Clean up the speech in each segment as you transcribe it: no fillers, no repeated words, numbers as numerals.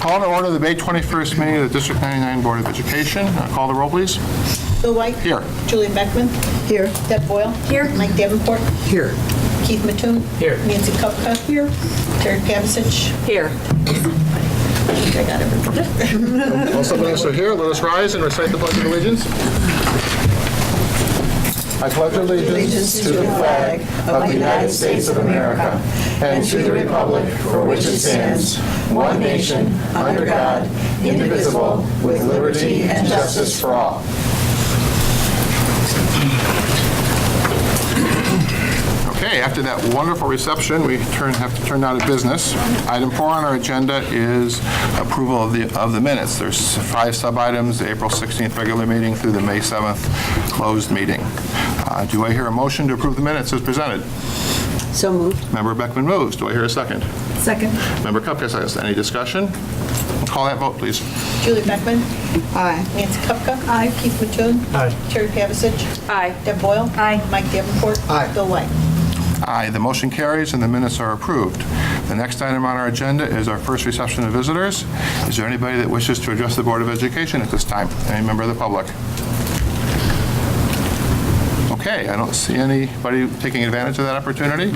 Call to order the May 21st meeting of the District 99 Board of Education. Call the roll, please. Bill White. Here. Julie Beckman. Here. Deb Boyle. Here. Mike Davenport. Here. Keith Mattoon. Here. Nancy Kupka. Here. Terry Pavasich. Here. I got everybody. Also, those are here. Let us rise and recite the Pledge of Allegiance. I pledge allegiance to the flag of the United States of America and to the republic for which it stands, one nation, under God, indivisible, with liberty and justice for all. Okay, after that wonderful reception, we have to turn now to business. Item 4 on our agenda is approval of the minutes. There's 5 sub-items, the April 16th regular meeting through the May 7th closed meeting. Do I hear a motion to approve the minutes as presented? So moved. Member Beckman moves. Do I hear a second? Second. Member Kupka says. Any discussion? Call that vote, please. Julie Beckman. Aye. Nancy Kupka. Aye. Keith Mattoon. Aye. Terry Pavasich. Aye. Deb Boyle. Aye. Mike Davenport. Aye. Bill White. Aye. The motion carries and the minutes are approved. The next item on our agenda is our first reception of visitors. Is there anybody that wishes to address the Board of Education at this time? Any member of the public? Okay, I don't see anybody taking advantage of that opportunity.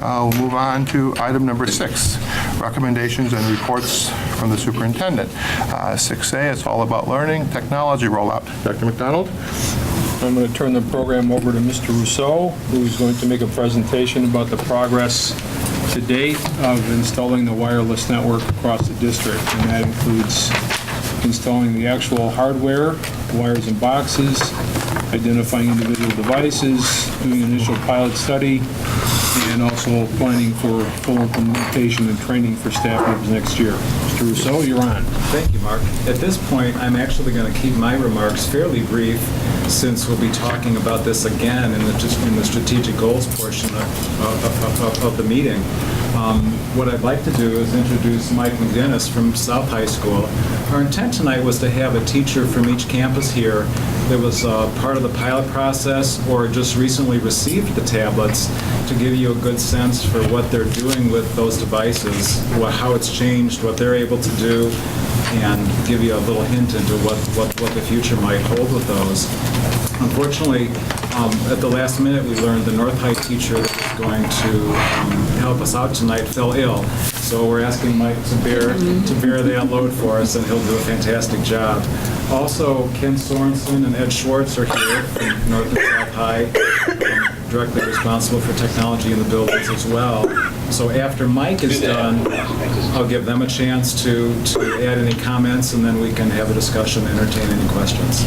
We'll move on to item number 6, recommendations and reports from the superintendent. 6A, it's all about learning technology rollout. Dr. McDonald? I'm going to turn the program over to Mr. Rousseau, who's going to make a presentation about the progress to date of installing the wireless network across the district, and that includes installing the actual hardware, wires and boxes, identifying individual devices, doing an initial pilot study, and also planning for full implementation and training for staff members next year. Mr. Rousseau, you're on. Thank you, Mark. At this point, I'm actually going to keep my remarks fairly brief, since we'll be talking about this again in the strategic goals portion of the meeting. What I'd like to do is introduce Mike McGinnis from South High School. Our intent tonight was to have a teacher from each campus here that was part of the pilot process or just recently received the tablets to give you a good sense for what they're doing with those devices, how it's changed, what they're able to do, and give you a little hint into what the future might hold with those. Unfortunately, at the last minute, we learned the North High teacher that was going to help us out tonight fell ill. So we're asking Mike to bear that load for us, and he'll do a fantastic job. Also, Ken Sorensen and Ed Schwartz are here from North and South High, directly responsible for technology in the buildings as well. So after Mike is done, I'll give them a chance to add any comments, and then we can have a discussion and entertain any questions.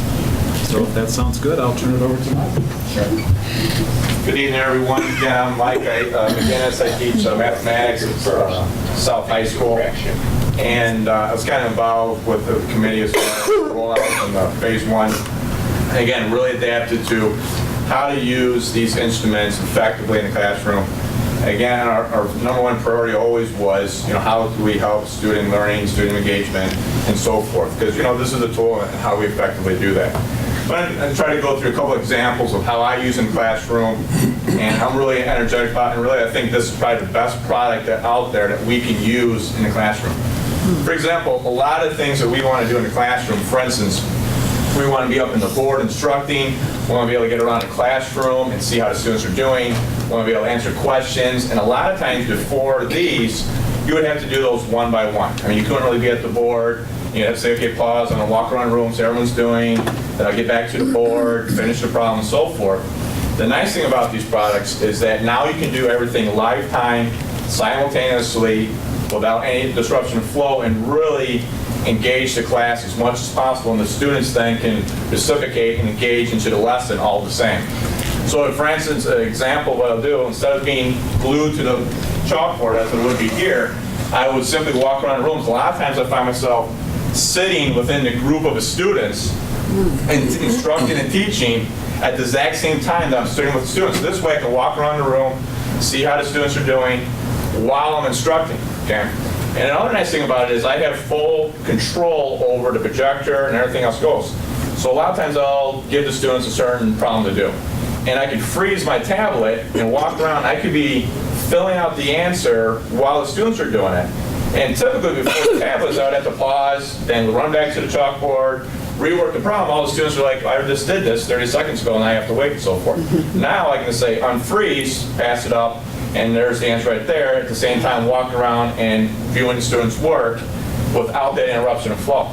So if that sounds good, I'll turn it over to Mike. Sure. Good evening, everyone. Again, I'm Mike McGinnis. I teach mathematics at South High School. And I was kind of involved with the committee as far as the rollout in the phase 1. And again, really adapted to how to use these instruments effectively in the classroom. Again, our number one priority always was, how do we help student learning, student engagement, and so forth? Because, this is a tool and how we effectively do that. But I try to go through a couple examples of how I use in the classroom, and I'm really energetic about it, and really I think this is probably the best product out there that we can use in the classroom. For example, a lot of things that we want to do in the classroom, for instance, we want to be up in the board instructing, we want to be able to get around the classroom and see how the students are doing, we want to be able to answer questions, and a lot of times before these, you would have to do those one by one. I mean, you couldn't really be at the board. You have to say, okay, pause, I'm going to walk around the room, see how everyone's doing, then I'll get back to the board, finish the problem, and so forth. The nice thing about these products is that now you can do everything live time, simultaneously, without any disruption of flow, and really engage the class as much as possible, and the students then can reciprocate and engage into the lesson all the same. So for instance, an example of what I'll do, instead of being glued to the chalkboard as it would be here, I would simply walk around the rooms. A lot of times I find myself sitting within the group of the students and instructing and teaching at the exact same time that I'm sitting with the students. This way I can walk around the room, see how the students are doing while I'm instructing, okay? And another nice thing about it is I have full control over the projector and everything else goes. So a lot of times I'll give the students a certain problem to do. And I could freeze my tablet and walk around. I could be filling out the answer while the students are doing it. And typically before the tablets, I would have to pause, then run back to the chalkboard, rework the problem. All the students are like, I just did this 30 seconds ago and I have to wait and so forth. Now I can just say unfreeze, pass it up, and there's the answer right there. At the same time, walking around and viewing the students' work without that interruption of flow.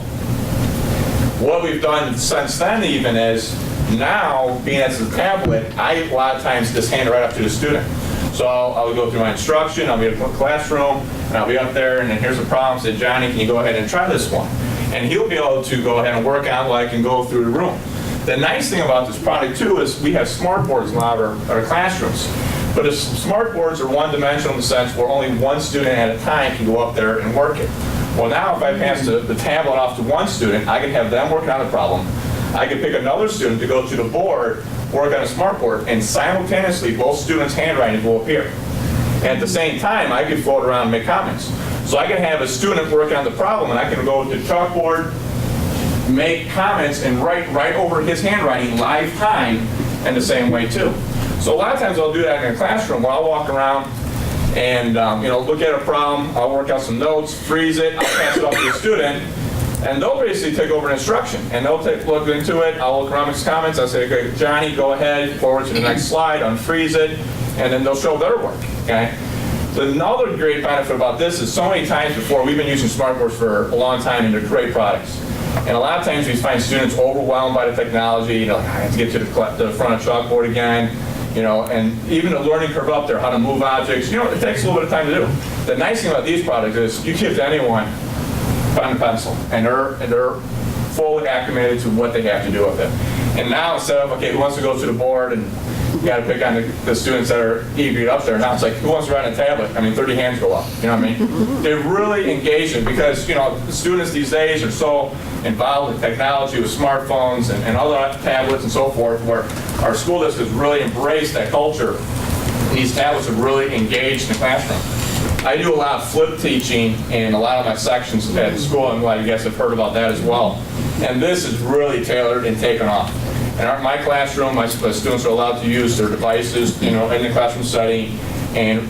What we've done since then even is, now being as a tablet, I a lot of times just hand it right up to the student. So I'll go through my instruction, I'll be in a classroom, and I'll be up there, and then here's the problem. Say, Johnny, can you go ahead and try this one? And he'll be able to go ahead and work on like and go through the room. The nice thing about this product too is we have smart boards in a lot of our classrooms. But the smart boards are one-dimensional in the sense where only one student at a time can go up there and work it. Well, now if I pass the tablet off to one student, I can have them work on the problem. I can pick another student to go to the board, work on a smart board, and simultaneously both students' handwriting will appear. And at the same time, I can float around and make comments. So I can have a student working on the problem, and I can go to the chalkboard, make comments, and write right over his handwriting live time in the same way too. So a lot of times I'll do that in a classroom where I'll walk around and look at a problem, I'll work out some notes, freeze it, I'll pass it off to the student, and they'll basically take over an instruction. And they'll look into it, I'll look around his comments, I'll say, okay, Johnny, go ahead, forward to the next slide, unfreeze it, and then they'll show their work, okay? So another great benefit about this is so many times before, we've been using smartboards for a long time, and they're great products. And a lot of times we find students overwhelmed by the technology, I have to get to the front of chalkboard again, and even the learning curve up there, how to move objects, it takes a little bit of time to do. The nice thing about these products is you give to anyone pen and pencil, and they're fully acclimated to what they have to do with it. And now instead of, okay, who wants to go to the board and you got to pick on the students that are eager up there. Now it's like, who wants to write on a tablet? 30 hands go up. You know what I mean? They're really engaged in, because the students these days are so involved in technology with smartphones and other tablets and so forth, where our school district has really embraced that culture. And these tablets are really engaged in the classroom. I do a lot of flip teaching in a lot of my sections at school. I'm glad you guys have heard about that as well. And this is really tailored and taken off. In my classroom, my students are allowed to use their devices, in the classroom setting, and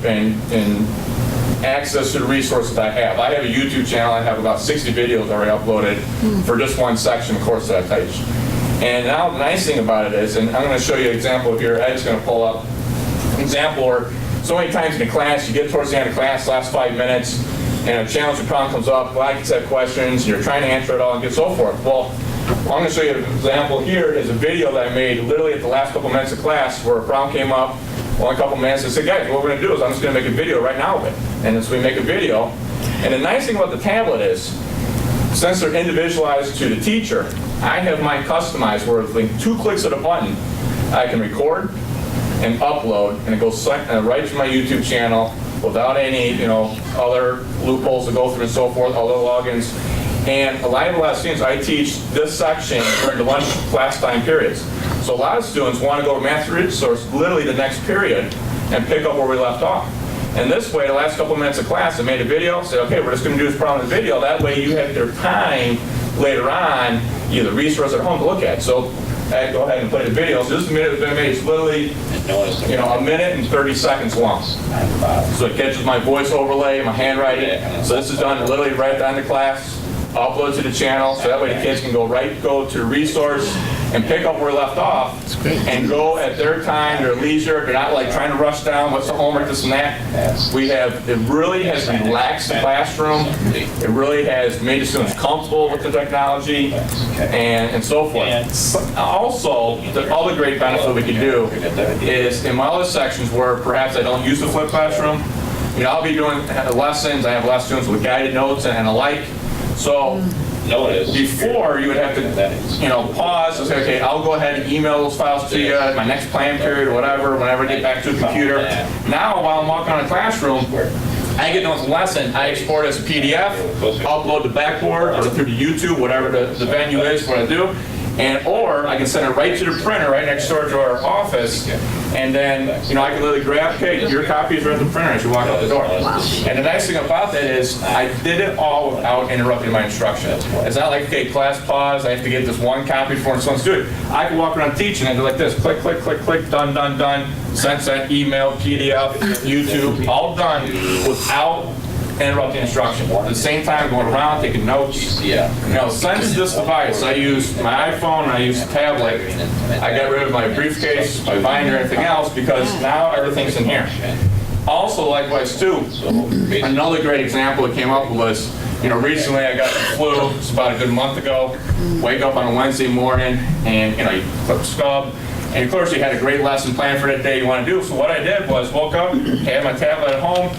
access to the resources I have. I have a YouTube channel. I have about 60 videos already uploaded for just one section course that I teach. And now the nice thing about it is, and I'm going to show you an example here. Ed's going to pull up an example where so many times in the class, you get towards the end of class, last 5 minutes, and a challenging problem comes up, kids have questions, you're trying to answer it all and get so forth. Well, I'm going to show you an example here is a video that I made literally at the last couple minutes of class where a problem came up, only a couple minutes. I said, guys, what we're going to do is I'm just going to make a video right now of it. And so we make a video. And the nice thing about the tablet is, since they're individualized to the teacher, I have mine customized where with 2 clicks of the button, I can record and upload, and it goes right to my YouTube channel without any other loopholes to go through and so forth, other logins. And a lot of students, I teach this section during the lunch class time periods. So a lot of students want to go to math resource literally the next period and pick up where we left off. And this way, the last couple minutes of class, I made a video, said, okay, we're just going to do this problem in the video. That way you have your time later on, either resource at home to look at. So I go ahead and play the video. So this minute is literally, a minute and 30 seconds long. So it catches my voice overlay, my handwriting. So this is done literally right at the end of class. Upload to the channel, so that way the kids can go to the resource and pick up where we left off and go at their time, their leisure. They're not trying to rush down, what's the homework, this and that. It really has relaxed the classroom. It really has made the students comfortable with the technology and so forth. Also, the other great benefit we can do is in my other sections where perhaps I don't use the flipped classroom, I'll be doing lessons. I have a lot of students with guided notes and alike. So before, you would have to, pause and say, okay, I'll go ahead and email those files to you at my next plan period or whatever, whenever I get back to the computer. Now, while I'm walking around the classroom, I get done with the lesson, I export it as a PDF, upload to Blackboard or through to YouTube, whatever the venue is, what I do. Or I can send it right to the printer right next door to our office, and then I can literally grab, okay, your copy is right at the printer as you walk out the door. And the nice thing about that is I did it all without interrupting my instruction. It's not like, okay, class pause, I have to get this one copy before someone's doing it. I can walk around teaching and do like this, click, click, click, click, done, done, done, sent, email, PDF, YouTube, all done without interrupt the instruction. At the same time, going around, taking notes. You know, since this device, I use my iPhone and I use the tablet. I got rid of my briefcase, my binder, everything else, because now everything's in here. Also, likewise too, another great example that came up was, you know, recently I got the flu, it's about a good month ago. Wake up on a Wednesday morning and, you know, you click SCUB. And of course, you had a great lesson plan for that day you want to do. So what I did was woke up, had my tablet at home,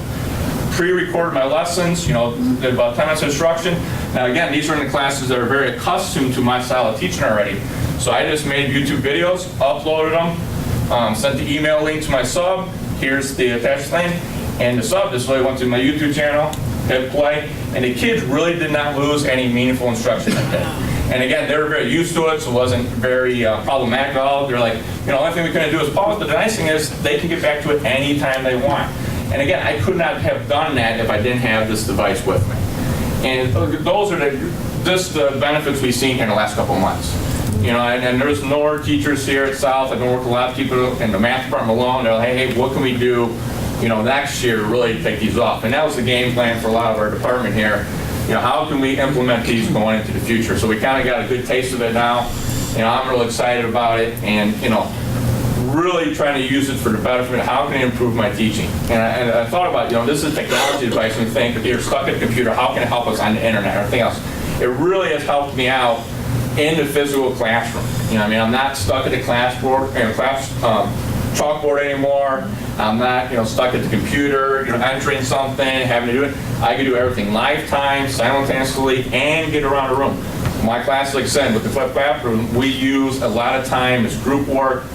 pre-recorded my lessons, you know, did about 10 minutes of instruction. Now again, these are in the classes that are very accustomed to my style of teaching already. So I just made YouTube videos, uploaded them, sent the email link to my sub. Here's the attached thing. And the sub just really went to my YouTube channel, hit play, and the kids really did not lose any meaningful instruction that day. And again, they were very used to it, so it wasn't very problematic at all. They're like, you know, the only thing we couldn't do is pause, but the nice thing is they can get back to it anytime they want. And again, I could not have done that if I didn't have this device with me. And those are the benefits we've seen here in the last couple of months. You know, and there's NOR teachers here at South. I've been working with a lot of people in the math department alone. They're like, hey, what can we do, you know, next year to really take these off? And that was the game plan for a lot of our department here. You know, how can we implement these going into the future? So we kind of got a good taste of it now. You know, I'm really excited about it, and you know, really trying to use it for the benefit of how can I improve my teaching. And I thought about, you know, this is a technology device, and think if you're stuck at a computer, how can it help us on the internet or anything else? It really has helped me out in the physical classroom. You know, I mean, I'm not stuck at the chalkboard anymore. I'm not, you know, stuck at the computer, you know, entering something, having to do it. I can do everything live time, simultaneously, and get around the room. My class, like I said, with the flipped classroom, we use a lot of time as group work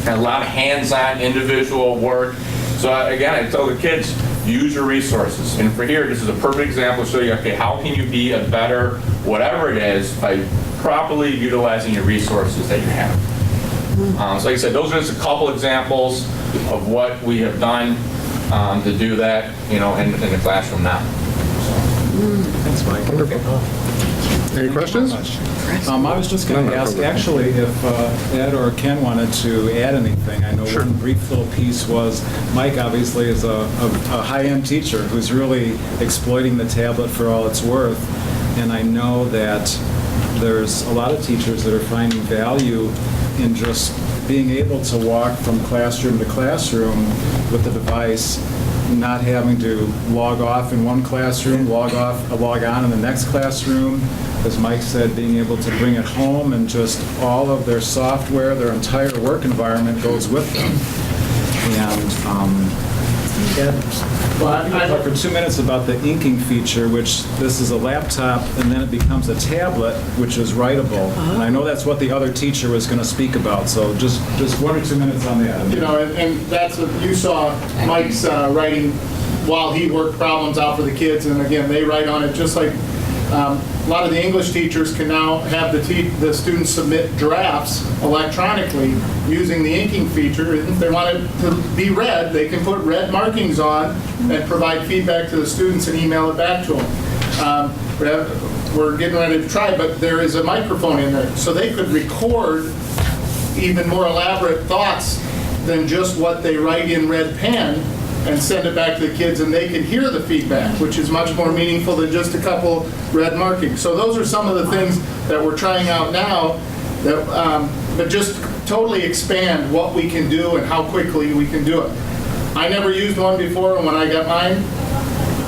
and a lot of hands-on individual work. So again, I tell the kids, use your resources. And for here, this is a perfect example to show you, okay, how can you be a better, whatever it is, by properly utilizing your resources that you have. So like I said, those are just a couple examples of what we have done to do that, you know, in the classroom now. Thanks, Mike. Any questions? I was just going to ask, actually, if Ed or Ken wanted to add anything. I know one brief little piece was, Mike obviously is a high-end teacher who's really exploiting the tablet for all it's worth. And I know that there's a lot of teachers that are finding value in just being able to walk from classroom to classroom with the device, not having to log off in one classroom, log on in the next classroom. As Mike said, being able to bring it home, and just all of their software, their entire work environment goes with them. And I talked for 2 minutes about the inking feature, which this is a laptop, and then it becomes a tablet, which is writable. And I know that's what the other teacher was going to speak about, so just 1 or 2 minutes on that. You know, and that's what you saw Mike's writing while he worked problems out for the kids, and again, they write on it just like a lot of the English teachers can now have the students submit drafts electronically using the inking feature. If they want it to be read, they can put red markings on and provide feedback to the students and email it back to them. We're getting ready to try, but there is a microphone in there, so they could record even more elaborate thoughts than just what they write in red pen and send it back to the kids, and they can hear the feedback, which is much more meaningful than just a couple red markings. So those are some of the things that we're trying out now that just totally expand what we can do and how quickly we can do it. I never used one before, and when I got mine,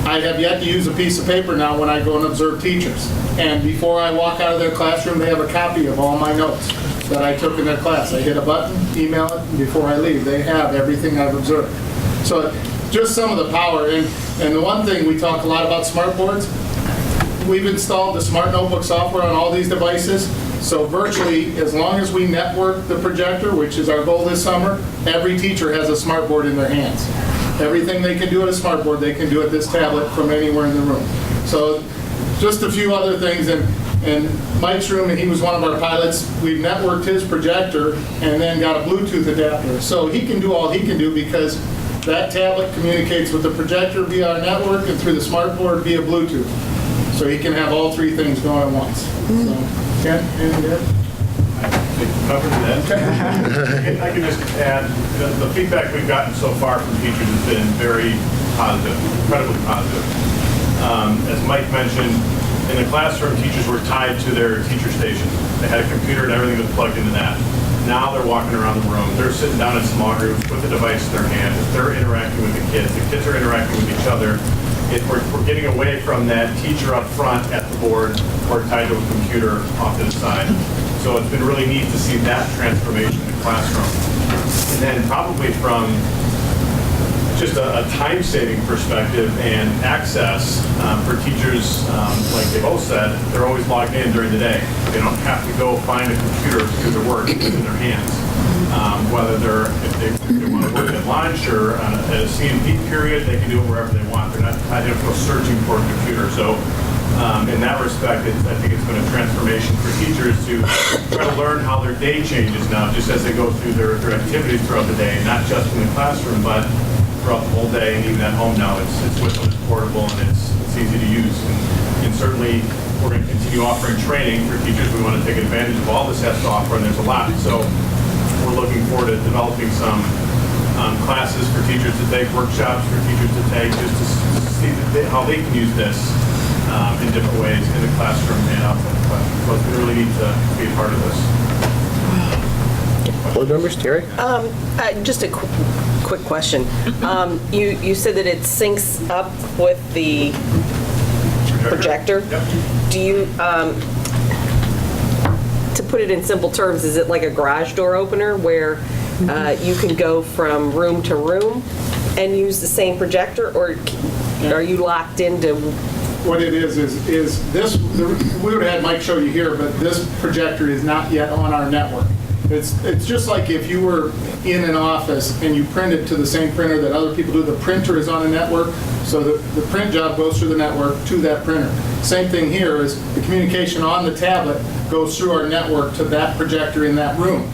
I have yet to use a piece of paper now when I go and observe teachers. And before I walk out of their classroom, they have a copy of all my notes that I took in their class. I hit a button, email it, and before I leave, they have everything I've observed. So just some of the power. And the one thing, we talk a lot about smart boards. We've installed the smart notebook software on all these devices. So virtually, as long as we network the projector, which is our goal this summer, every teacher has a smart board in their hands. Everything they can do at a smart board, they can do at this tablet from anywhere in the room. So just a few other things. In Mike's room, and he was one of our pilots, we've networked his projector and then got a Bluetooth adapter. So he can do all he can do because that tablet communicates with the projector via our network and through the smart board via Bluetooth. So he can have all three things going at once. So, Ken, anything there? I think you covered that. I can just add, the feedback we've gotten so far from teachers has been very positive, incredibly positive. As Mike mentioned, in the classroom, teachers were tied to their teacher station. They had a computer and everything was plugged into that. Now they're walking around the room. They're sitting down in small groups with a device in their hand. They're interacting with the kids. The kids are interacting with each other. We're getting away from that teacher up front at the board or tied to a computer off to the side. So it's been really neat to see that transformation in the classroom. And then probably from just a time-saving perspective and access for teachers, like they both said, they're always logged in during the day. They don't have to go find a computer to do their work. It's in their hands. Whether if they want to work at lunch or at a C&P period, they can do it wherever they want. They're not tied to go searching for a computer. So in that respect, I think it's been a transformation for teachers to try to learn how their day changes now, just as they go through their activities throughout the day, not just in the classroom, but throughout the whole day, and even at home now, it's with them, it's portable, and it's easy to use. And certainly, we're going to continue offering training for teachers. We want to take advantage of all this has to offer, and there's a lot. So we're looking forward to developing some classes for teachers to take, workshops for teachers to take, just to see how they can use this in different ways in the classroom and outside the classroom. So it's been really neat to be a part of this. Board members, Terry? Just a quick question. You said that it syncs up with the projector. Yep. Do you, to put it in simple terms, is it like a garage door opener where you can go from room to room and use the same projector, or are you locked into? What it is this, we would have had Mike show you here, but this projector is not yet on our network. It's just like if you were in an office and you printed to the same printer that other people do. The printer is on a network, so the print job goes through the network to that printer. Same thing here is the communication on the tablet goes through our network to that projector in that room.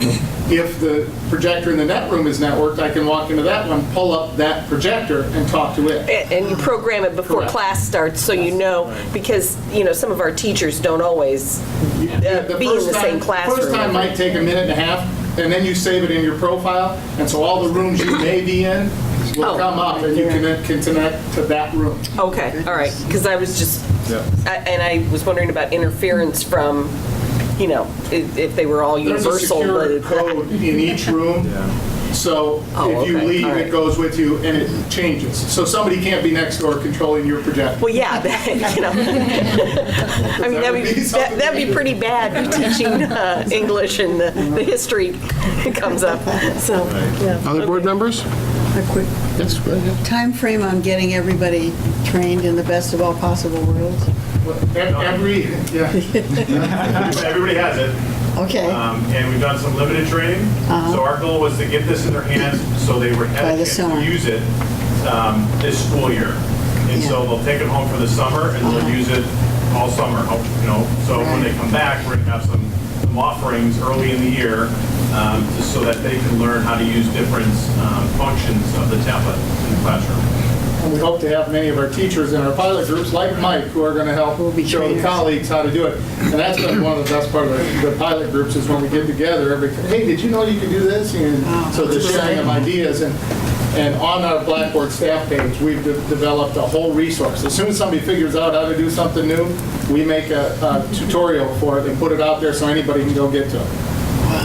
If the projector in the net room is networked, I can walk into that one, pull up that projector, and talk to it. And you program it before Correct. class starts, so you know, because, some of our teachers don't always be in the same classroom. First time might take a minute and a half, and then you save it in your profile, and so all the rooms you may be in will come up, and you can connect to that room. Okay, all right, because I was just, and I was wondering about interference from, if they were all There's a universal. secure code in each room. So if you okay. leave, All right. it goes with you and it changes. So somebody can't be next door controlling your projector. Well, yeah, I mean, that'd be pretty bad teaching English and the history comes up, so, yeah. Other board members? A quick Yes, go ahead. time frame on getting everybody trained in the best of all possible worlds. Everybody has it. Okay. And we've done some limited training. So our goal was to get this in their hands so they would By have the a chance summer. to use it this school year. And so they'll take it home for the summer and they'll use it all summer, So when they come back, we're going to have some offerings early in the year just so that they can learn how to use different functions of the tablet in the classroom. And we hope to have many of our teachers in our pilot groups, like Mike, who are going to help Who will be show the trainers. colleagues how to do it. And that's been one of the best part of the pilot groups is when we get together, hey, did you know you could do this? And so the sharing of ideas. And on our Blackboard staff page, we've developed a whole resource. As soon as somebody figures out how to do something new, we make a tutorial for it and put it out there so anybody can go get to it.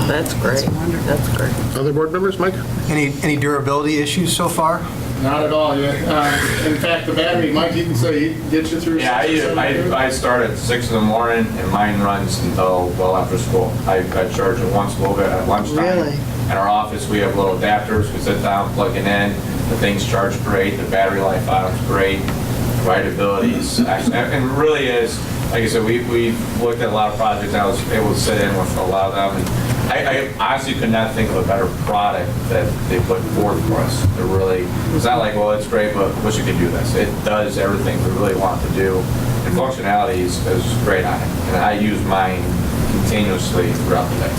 That's great, that's great. Other board members, Mike? Any durability issues so far? Not at all. In fact, the battery, Mike, you can say, gets you through. Yeah, 6 or 7 years. I start at 6 in the morning, and mine runs until well after school. I charge it once a little bit at lunchtime. Really? In our office, we have little adapters. We sit down, plug it in. The thing's charged great. The battery life out is great. Writability is excellent. And really is, like I said, we've looked at a lot of projects. I was able to sit in with a lot of them. And I honestly could not think of a better product that they put forth for us. They're really, it's not like, well, it's great, but wish it could do this. It does everything we really want to do. And functionality is great on it. And I use mine continuously throughout the day.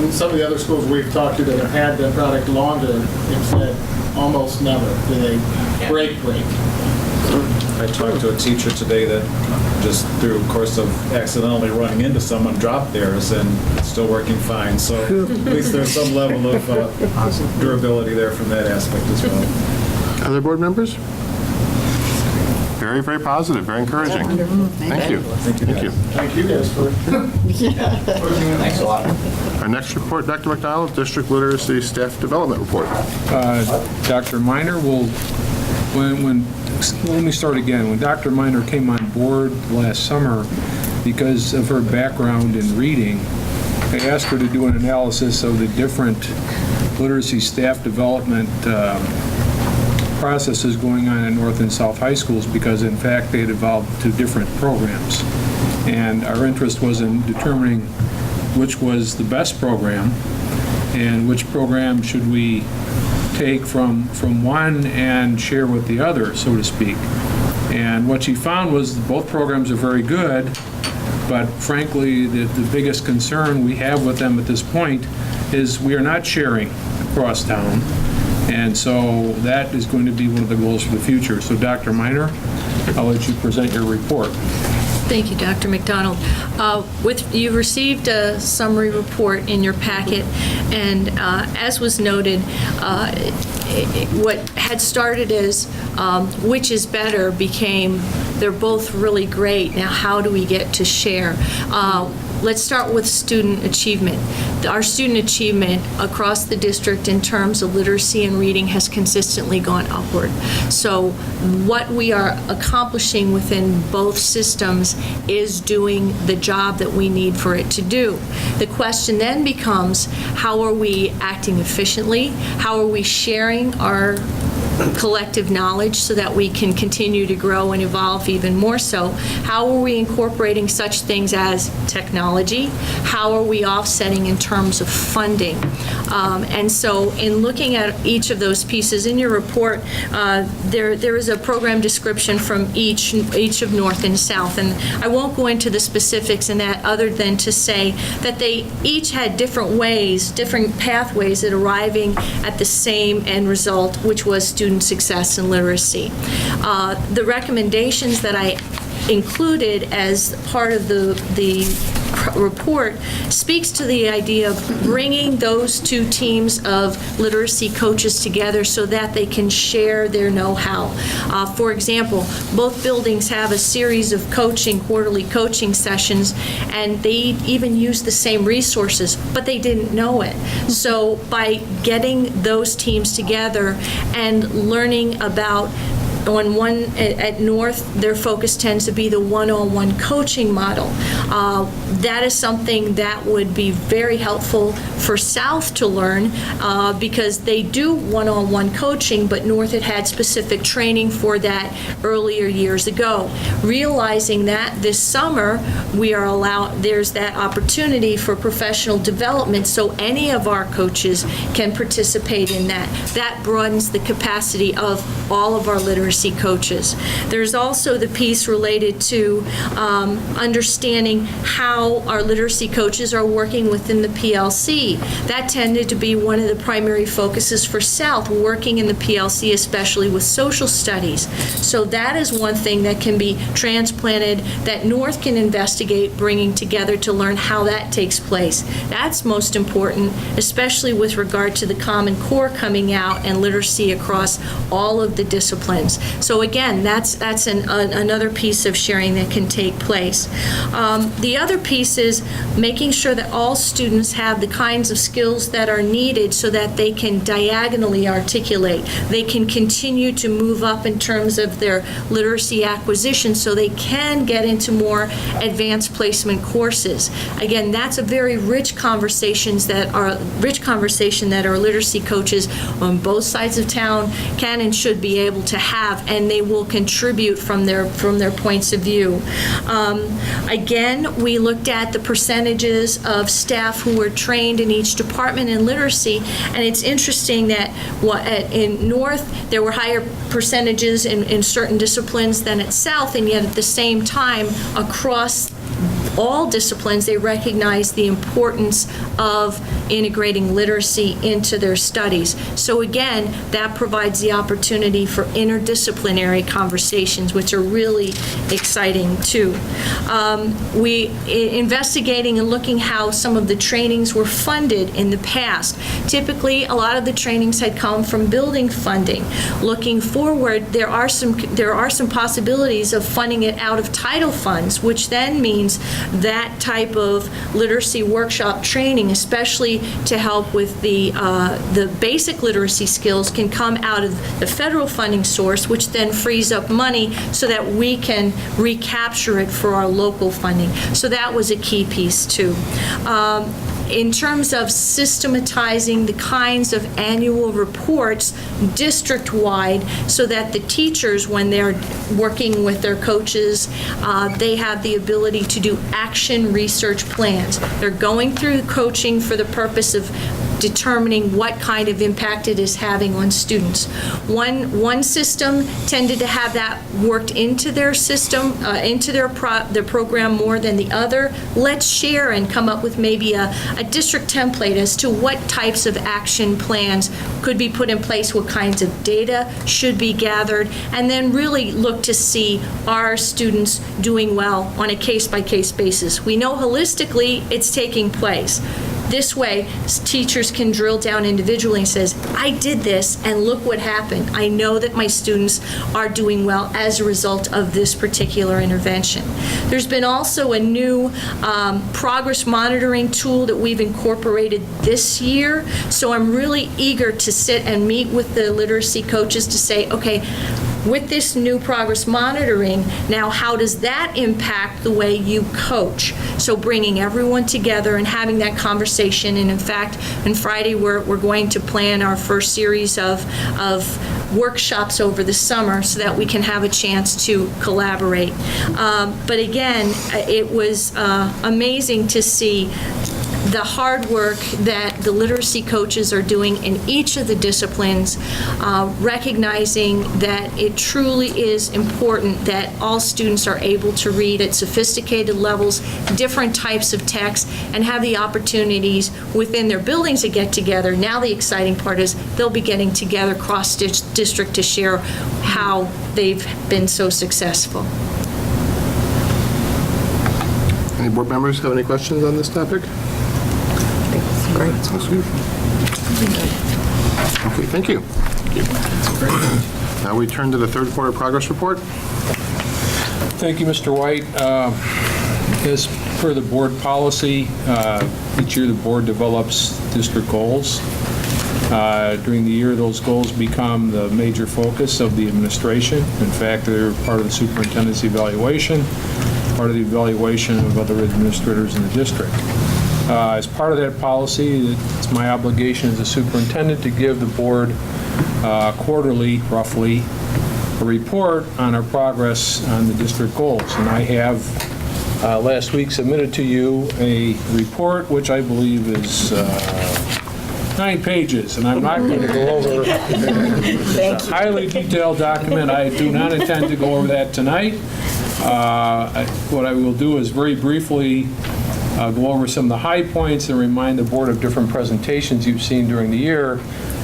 And some of the other schools we've talked to that have had the product longer have said almost never do they break. I talked to a teacher today that just through a course of accidentally running into someone dropped theirs and it's still working fine. So at least there's some level of durability there from that aspect as well. Other board members? Barry? very, very positive, very encouraging. Thank you. Thank you. Thank you guys for. Thanks a lot. Our next report, Dr. McDonald, District Literacy Staff Development Report. Dr. Miner will, let me start again. When Dr. Miner came on board last summer, because of her background in reading, I asked her to do an analysis of the different literacy staff development processes going on in North and South high schools, because in fact they had evolved to different programs. And our interest was in determining which was the best program and which program should we take from one and share with the other, so to speak. And what she found was both programs are very good, but frankly, the biggest concern we have with them at this point is we are not sharing across town. And so that is going to be one of the goals for the future. So Dr. Miner, I'll let you present your report. Thank you, Dr. McDonald. You received a summary report in your packet, and as was noted, what had started as which is better became they're both really great. Now, how do we get to share? Let's start with student achievement. Our student achievement across the district in terms of literacy and reading has consistently gone upward. So what we are accomplishing within both systems is doing the job that we need for it to do. The question then becomes, how are we acting efficiently? How are we sharing our collective knowledge so that we can continue to grow and evolve even more so? How are we incorporating such things as technology? How are we offsetting in terms of funding? And so in looking at each of those pieces in your report, there is a program description from each of North and South, and I won't go into the specifics in that other than to say that they each had different ways, different pathways at arriving at the same end result, which was student success and literacy. The recommendations that I included as part of the report speaks to the idea of bringing those two teams of literacy coaches together so that they can share their know-how. For example, both buildings have a series of quarterly coaching sessions, and they even use the same resources, but they didn't know it. So by getting those teams together and learning about at North, their focus tends to be the one-on-one coaching model. That is something that would be very helpful for South to learn because they do one-on-one coaching, but North had specific training for that earlier years ago. Realizing that this summer there's that opportunity for professional development, so any of our coaches can participate in that. That broadens the capacity of all of our literacy coaches. There's also the piece related to understanding how our literacy coaches are working within the PLC. That tended to be one of the primary focuses for South, working in the PLC, especially with social studies. So that is one thing that can be transplanted that North can investigate bringing together to learn how that takes place. That's most important, especially with regard to the Common Core coming out and literacy across all of the disciplines. So again, that's another piece of sharing that can take place. The other piece is making sure that all students have the kinds of skills that are needed so that they can diagonally articulate. They can continue to move up in terms of their literacy acquisition so they can get into more advanced placement courses. Again, that's a very rich conversation that our literacy coaches on both sides of town can and should be able to have, and they will contribute from their points of view. Again, we looked at the percentages of staff who were trained in each department in literacy, and it's interesting that in North there were higher percentages in certain disciplines than at South, and yet at the same time across all disciplines, they recognize the importance of integrating literacy into their studies. So again, that provides the opportunity for interdisciplinary conversations, which are really exciting too. Investigating and looking how some of the trainings were funded in the past. Typically, a lot of the trainings had come from building funding. Looking forward, there are some possibilities of funding it out of title funds, which then means that type of literacy workshop training, especially to help with the basic literacy skills, can come out of the federal funding source, which then frees up money so that we can recapture it for our local funding. So that was a key piece too. In terms of systematizing the kinds of annual reports district-wide so that the teachers, when they're working with their coaches, they have the ability to do action research plans. They're going through coaching for the purpose of determining what kind of impact it is having on students. One system tended to have that worked into their system, into their program more than the other. Let's share and come up with maybe a district template as to what types of action plans could be put in place, what kinds of data should be gathered, and then really look to see, are students doing well on a case-by-case basis. We know holistically it's taking place. This way, teachers can drill down individually and says, I did this and look what happened. I know that my students are doing well as a result of this particular intervention. There's been also a new progress monitoring tool that we've incorporated this year. So I'm really eager to sit and meet with the literacy coaches to say, okay, with this new progress monitoring, now how does that impact the way you coach? So bringing everyone together and having that conversation, and in fact, on Friday we're going to plan our first series of workshops over the summer so that we can have a chance to collaborate. But again, it was amazing to see the hard work that the literacy coaches are doing in each of the disciplines, recognizing that it truly is important that all students are able to read at sophisticated levels, different types of text, and have the opportunities within their buildings to get together. Now the exciting part is they'll be getting together cross-district to share how they've been so successful. Any board members have any questions on this topic? Great. Sounds good. Okay, thank you. Now we turn to the third quarter progress report. Thank you, Mr. White. As per the board policy, each year the board develops district goals. During the year, those goals become the major focus of the administration. In fact, they're part of the superintendent's evaluation, part of the evaluation of other administrators in the district. As part of that policy, it's my obligation as a superintendent to give the board quarterly, roughly, a report on our progress on the district goals. And I have last week submitted to you a report which I believe is 9 pages, and I'm not going to go over it's a highly detailed document. I do not intend to go over that tonight. What I will do is very briefly go over some of the high points and remind the board of different presentations you've seen during the year.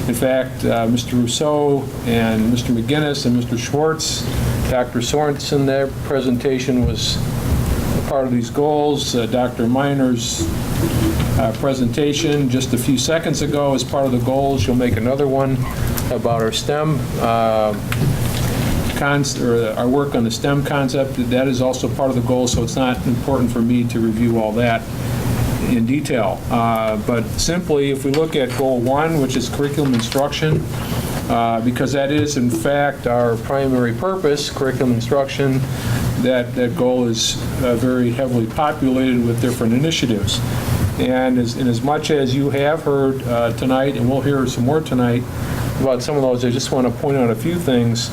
In fact, Mr. Rousseau and Mr. McGinnis and Mr. Schwartz, Dr. Sorensen, their presentation was a part of these goals. Dr. Miner's presentation just a few seconds ago as part of the goals. She'll make another one about our STEM our work on the STEM concept. That is also part of the goal, so it's not important for me to review all that in detail. But simply, if we look at goal 1, which is curriculum instruction, because that is, in fact, our primary purpose, curriculum instruction, that goal is very heavily populated with different initiatives. And as much as you have heard tonight, and we'll hear some more tonight about some of those, I just want to point out a few things.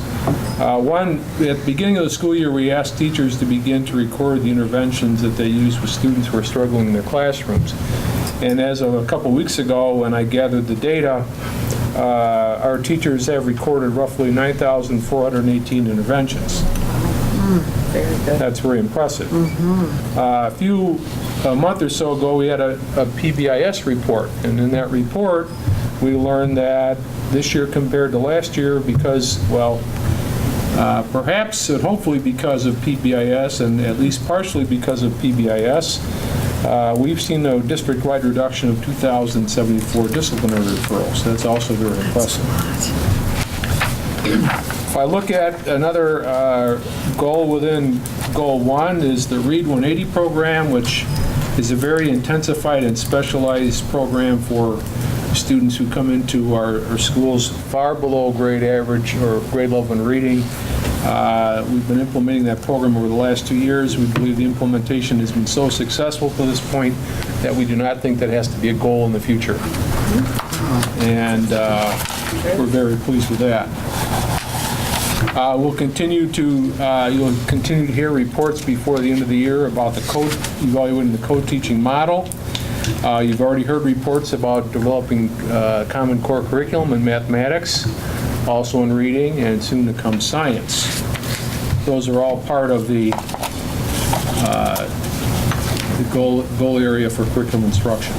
One, at the beginning of the school year, we asked teachers to begin to record the interventions that they use with students who are struggling in their classrooms. And as of a couple weeks ago, when I gathered the data, our teachers have recorded roughly 9,418 interventions. Very good. That's very impressive. A month or so ago, we had a PBIS report, and in that report, we learned that this year compared to last year, because, well, perhaps and hopefully because of PBIS, and at least partially because of PBIS, we've seen a district-wide reduction of 2,074 disciplinary referrals. That's also very impressive. If I look at another goal within Goal 1 is the Read 180 program, which is a very intensified and specialized program for students who come into our schools far below grade average or grade level in reading. We've been implementing that program over the last 2 years. We believe the implementation has been so successful to this point that we do not think that has to be a goal in the future. And we're very pleased with that. You'll continue to hear reports before the end of the year about evaluating the co-teaching model. You've already heard reports about developing Common Core curriculum in mathematics, also in reading, and soon to come science. Those are all part of the goal area for curriculum instruction.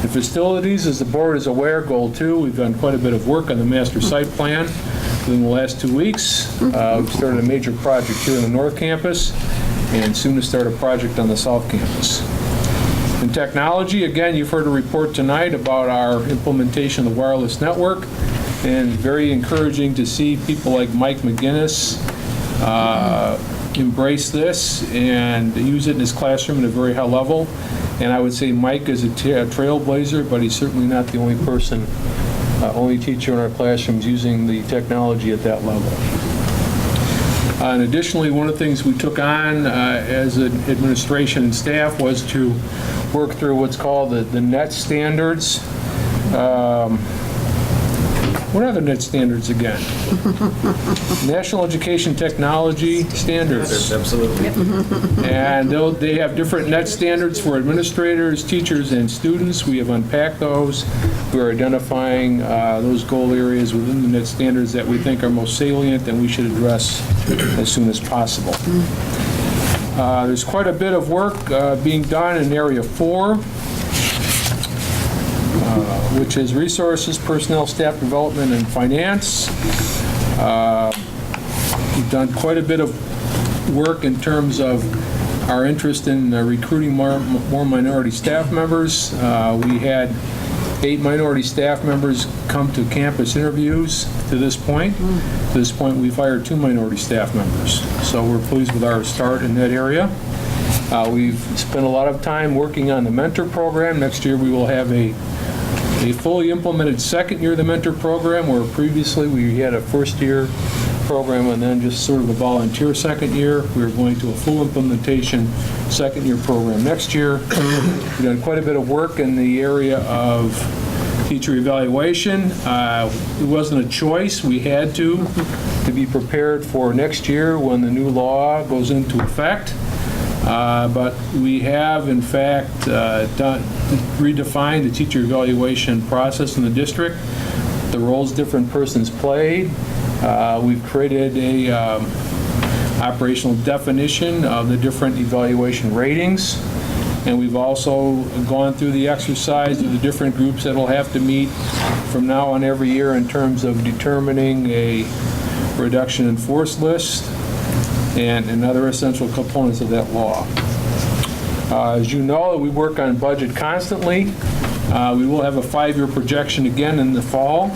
In facilities, as the board is aware, Goal 2, we've done quite a bit of work on the master site plan within the last 2 weeks. We've started a major project here in the North Campus, and soon to start a project on the South Campus. In technology, again, you've heard a report tonight about our implementation of the wireless network, and very encouraging to see people like Mike McGinnis embrace this and use it in his classroom at a very high level. And I would say Mike is a trailblazer, but he's certainly not the only person, only teacher in our classrooms using the technology at that level. And additionally, one of the things we took on as an administration and staff was to work through what's called the NET standards. What are the NET standards again? National Education Technology Standards. Absolutely. And they have different NET standards for administrators, teachers, and students. We have unpacked those. We're identifying those goal areas within the NET standards that we think are most salient and we should address as soon as possible. There's quite a bit of work being done in Area 4. Which is resources, personnel, staff development, and finance. We've done quite a bit of work in terms of our interest in recruiting more minority staff members. We had 8 minority staff members come to campus interviews to this point. To this point, we've hired 2 minority staff members. So we're pleased with our start in that area. We've spent a lot of time working on the mentor program. Next year, we will have a fully implemented second year of the mentor program, where previously we had a first year program and then just sort of a volunteer second year. We're going to a full implementation second year program next year. We've done quite a bit of work in the area of teacher evaluation. It wasn't a choice. We had to be prepared for next year when the new law goes into effect. But we have, in fact, redefined the teacher evaluation process in the district, the roles different persons played. We've created a operational definition of the different evaluation ratings, and we've also gone through the exercise of the different groups that will have to meet from now on every year in terms of determining a reduction in force list and other essential components of that law. As you know, we work on budget constantly. We will have a 5-year projection again in the fall.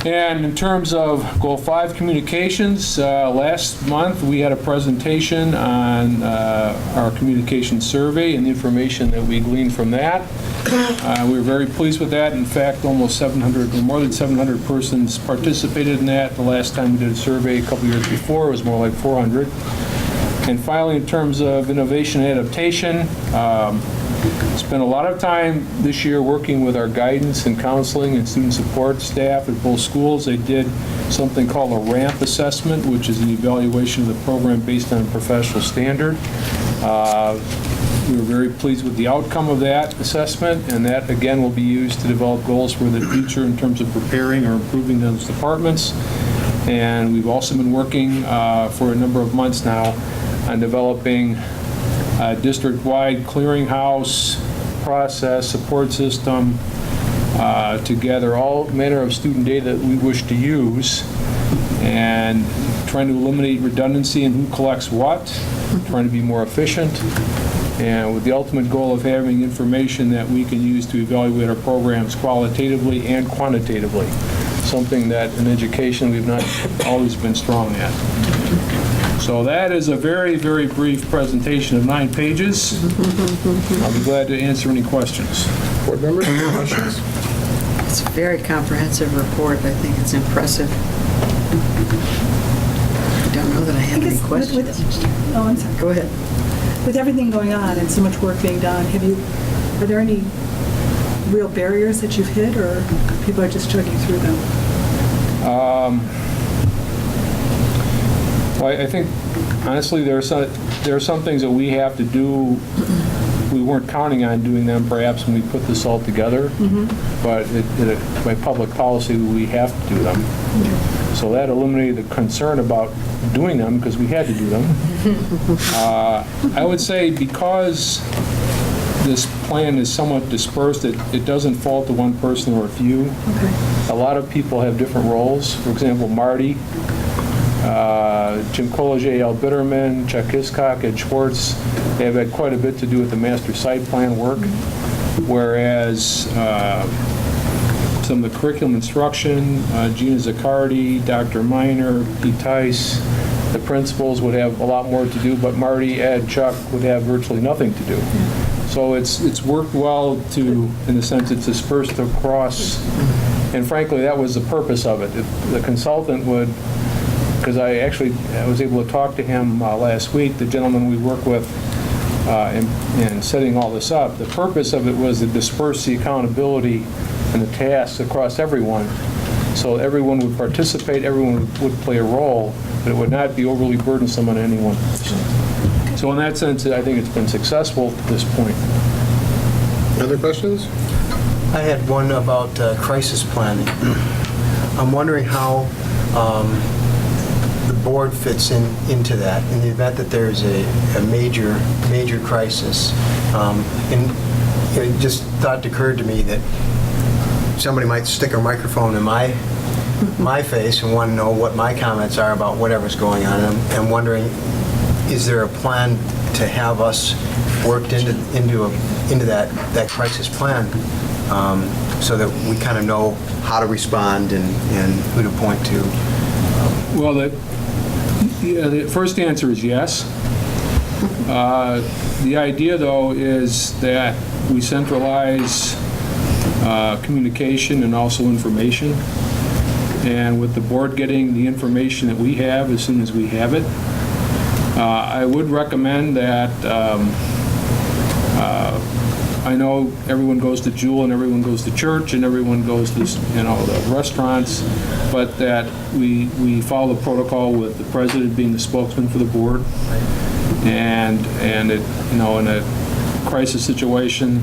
And in terms of Goal 5 communications, last month we had a presentation on our communication survey and the information that we gleaned from that. We were very pleased with that. In fact, almost 700, or more than 700 persons participated in that. The last time we did a survey a couple years before, it was more like 400. And finally, in terms of innovation and adaptation, spent a lot of time this year working with our guidance and counseling and student support staff at both schools. They did something called a RAMP assessment, which is an evaluation of the program based on a professional standard. We were very pleased with the outcome of that assessment, and that, again, will be used to develop goals for the future in terms of preparing or improving those departments. And we've also been working for a number of months now on developing a district-wide clearinghouse process, support system, to gather all manner of student data that we wish to use, and trying to eliminate redundancy in who collects what, trying to be more efficient, and with the ultimate goal of having information that we can use to evaluate our programs qualitatively and quantitatively, something that in education we've not always been strong at. So that is a very, very brief presentation of 9 pages. I'll be glad to answer any questions. Board members, any questions? It's a very comprehensive report. I think it's impressive. I don't know that I have any questions. Oh, I'm sorry. Go ahead. With everything going on and so much work being done, are there any real barriers that you've hit, or people are just chugging through them? Well, I think, honestly, there are some things that we have to do. We weren't counting on doing them perhaps when we put this all together, but by public policy, we have to do them. So that eliminated the concern about doing them because we had to do them. I would say because this plan is somewhat dispersed, it doesn't fall to one person or a few. Okay. A lot of people have different roles. For example, Marty, Jim Collier, Al Bitterman, Chuck Hiscock, Ed Schwartz, they have had quite a bit to do with the master site plan work, whereas some of the curriculum instruction, Gina Zaccardi, Dr. Miner, Pete Tice, the principals would have a lot more to do, but Marty, Ed, Chuck would have virtually nothing to do. So it's worked well to, in the sense it's dispersed across, and frankly, that was the purpose of it. If the consultant would, because I was able to talk to him last week, the gentleman we work with in setting all this up, the purpose of it was to disperse the accountability and the tasks across everyone, so everyone would participate, everyone would play a role, but it would not be overly burdensome on anyone. So in that sense, I think it's been successful to this point. Other questions? I had one about crisis planning. I'm wondering how the board fits into that in the event that there's a major crisis. And it just thought occurred to me that somebody might stick a microphone in my face and want to know what my comments are about whatever's going on. And I'm wondering, is there a plan to have us worked into that crisis plan so that we kind of know how to respond and who to point to? Well, the first answer is yes. The idea, though, is that we centralize communication and also information. And with the board getting the information that we have as soon as we have it, I would recommend that, I know everyone goes to Jewel and everyone goes to church and everyone goes to, the restaurants, but that we follow the protocol with the president being the spokesman for the board. And it, in a crisis situation,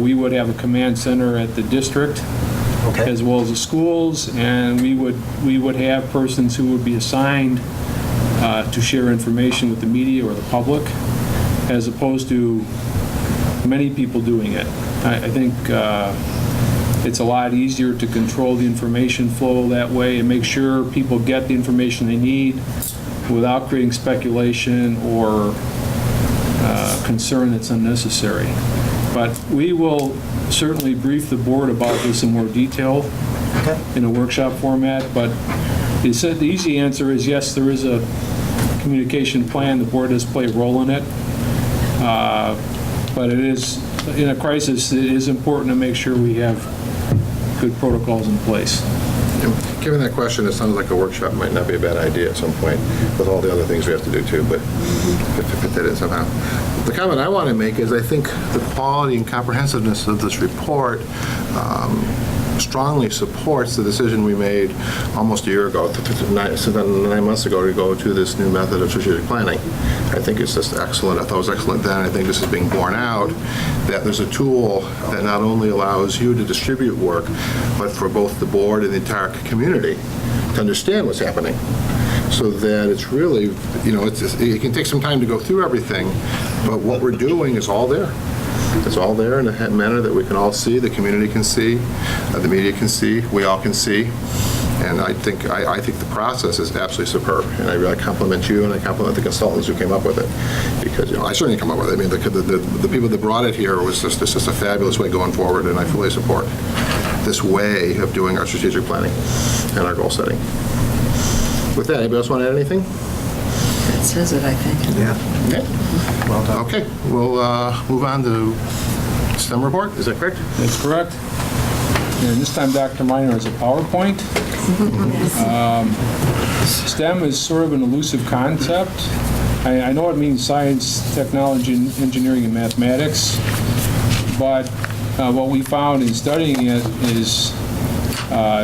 we would have a command center at the district, as well as the schools, and we would have persons who would be assigned to share information with the media or the public, as opposed to many people doing it. I think it's a lot easier to control the information flow that way and make sure people get the information they need without creating speculation or concern that's unnecessary. But we will certainly brief the board about this in more detail in a workshop format, but the easy answer is yes, there is a communication plan. The board does play a role in it. But it is, in a crisis, it is important to make sure we have good protocols in place. Given that question, it sounds like a workshop might not be a bad idea at some point with all the other things we have to do too, but fit that in somehow. The comment I want to make is I think the quality and comprehensiveness of this report strongly supports the decision we made almost a year ago, 9 months ago, to go to this new method of strategic planning. I think it's just excellent. I thought it was excellent then. I think this is being borne out, that there's a tool that not only allows you to distribute work, but for both the board and the entire community to understand what's happening. So that it's really, it can take some time to go through everything, but what we're doing is all there. It's all there in a manner that we can all see, the community can see, the media can see, we all can see. And I think the process is absolutely superb. And I really compliment you, and I compliment the consultants who came up with it. Because, I certainly didn't come up with it. I mean, the people that brought it here was just a fabulous way going forward, and I fully support this way of doing our strategic planning and our goal setting. With that, anybody else want to add anything? That says it, I think. Yeah. Okay. Well done. Okay, we'll move on to STEM report. Is that correct? That's correct. And this time Dr. Minor has a PowerPoint. STEM is sort of an elusive concept. I know it means science, technology, engineering, and mathematics, but what we found in studying it is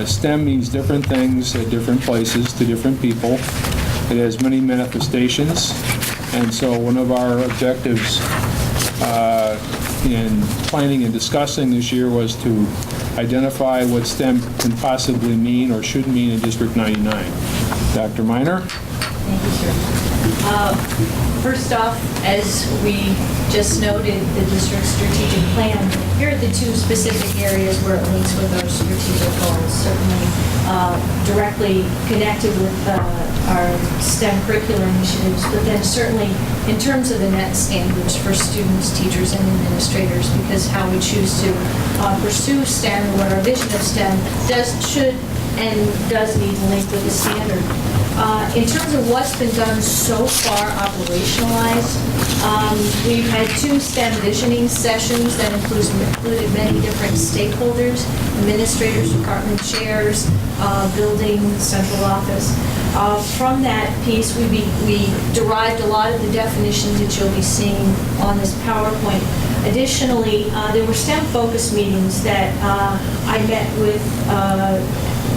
STEM means different things at different places to different people. It has many manifestations, and so one of our objectives in planning and discussing this year was to identify what STEM can possibly mean or should mean in District 99. Dr. Minor? Thank you, sir. First off, as we just noted, the district's strategic plan, here are the two specific areas where it links with our strategic goals, certainly directly connected with our STEM curricular initiatives, but then certainly in terms of the net standards for students, teachers, and administrators, because how we choose to pursue STEM, what our vision of STEM should and does need to link with the standard. In terms of what's been done so far operationalized, we've had 2 STEM visioning sessions that included many different stakeholders, administrators, department chairs, building, central office. From that piece, we derived a lot of the definitions that you'll be seeing on this PowerPoint. Additionally, there were STEM focus meetings that I met with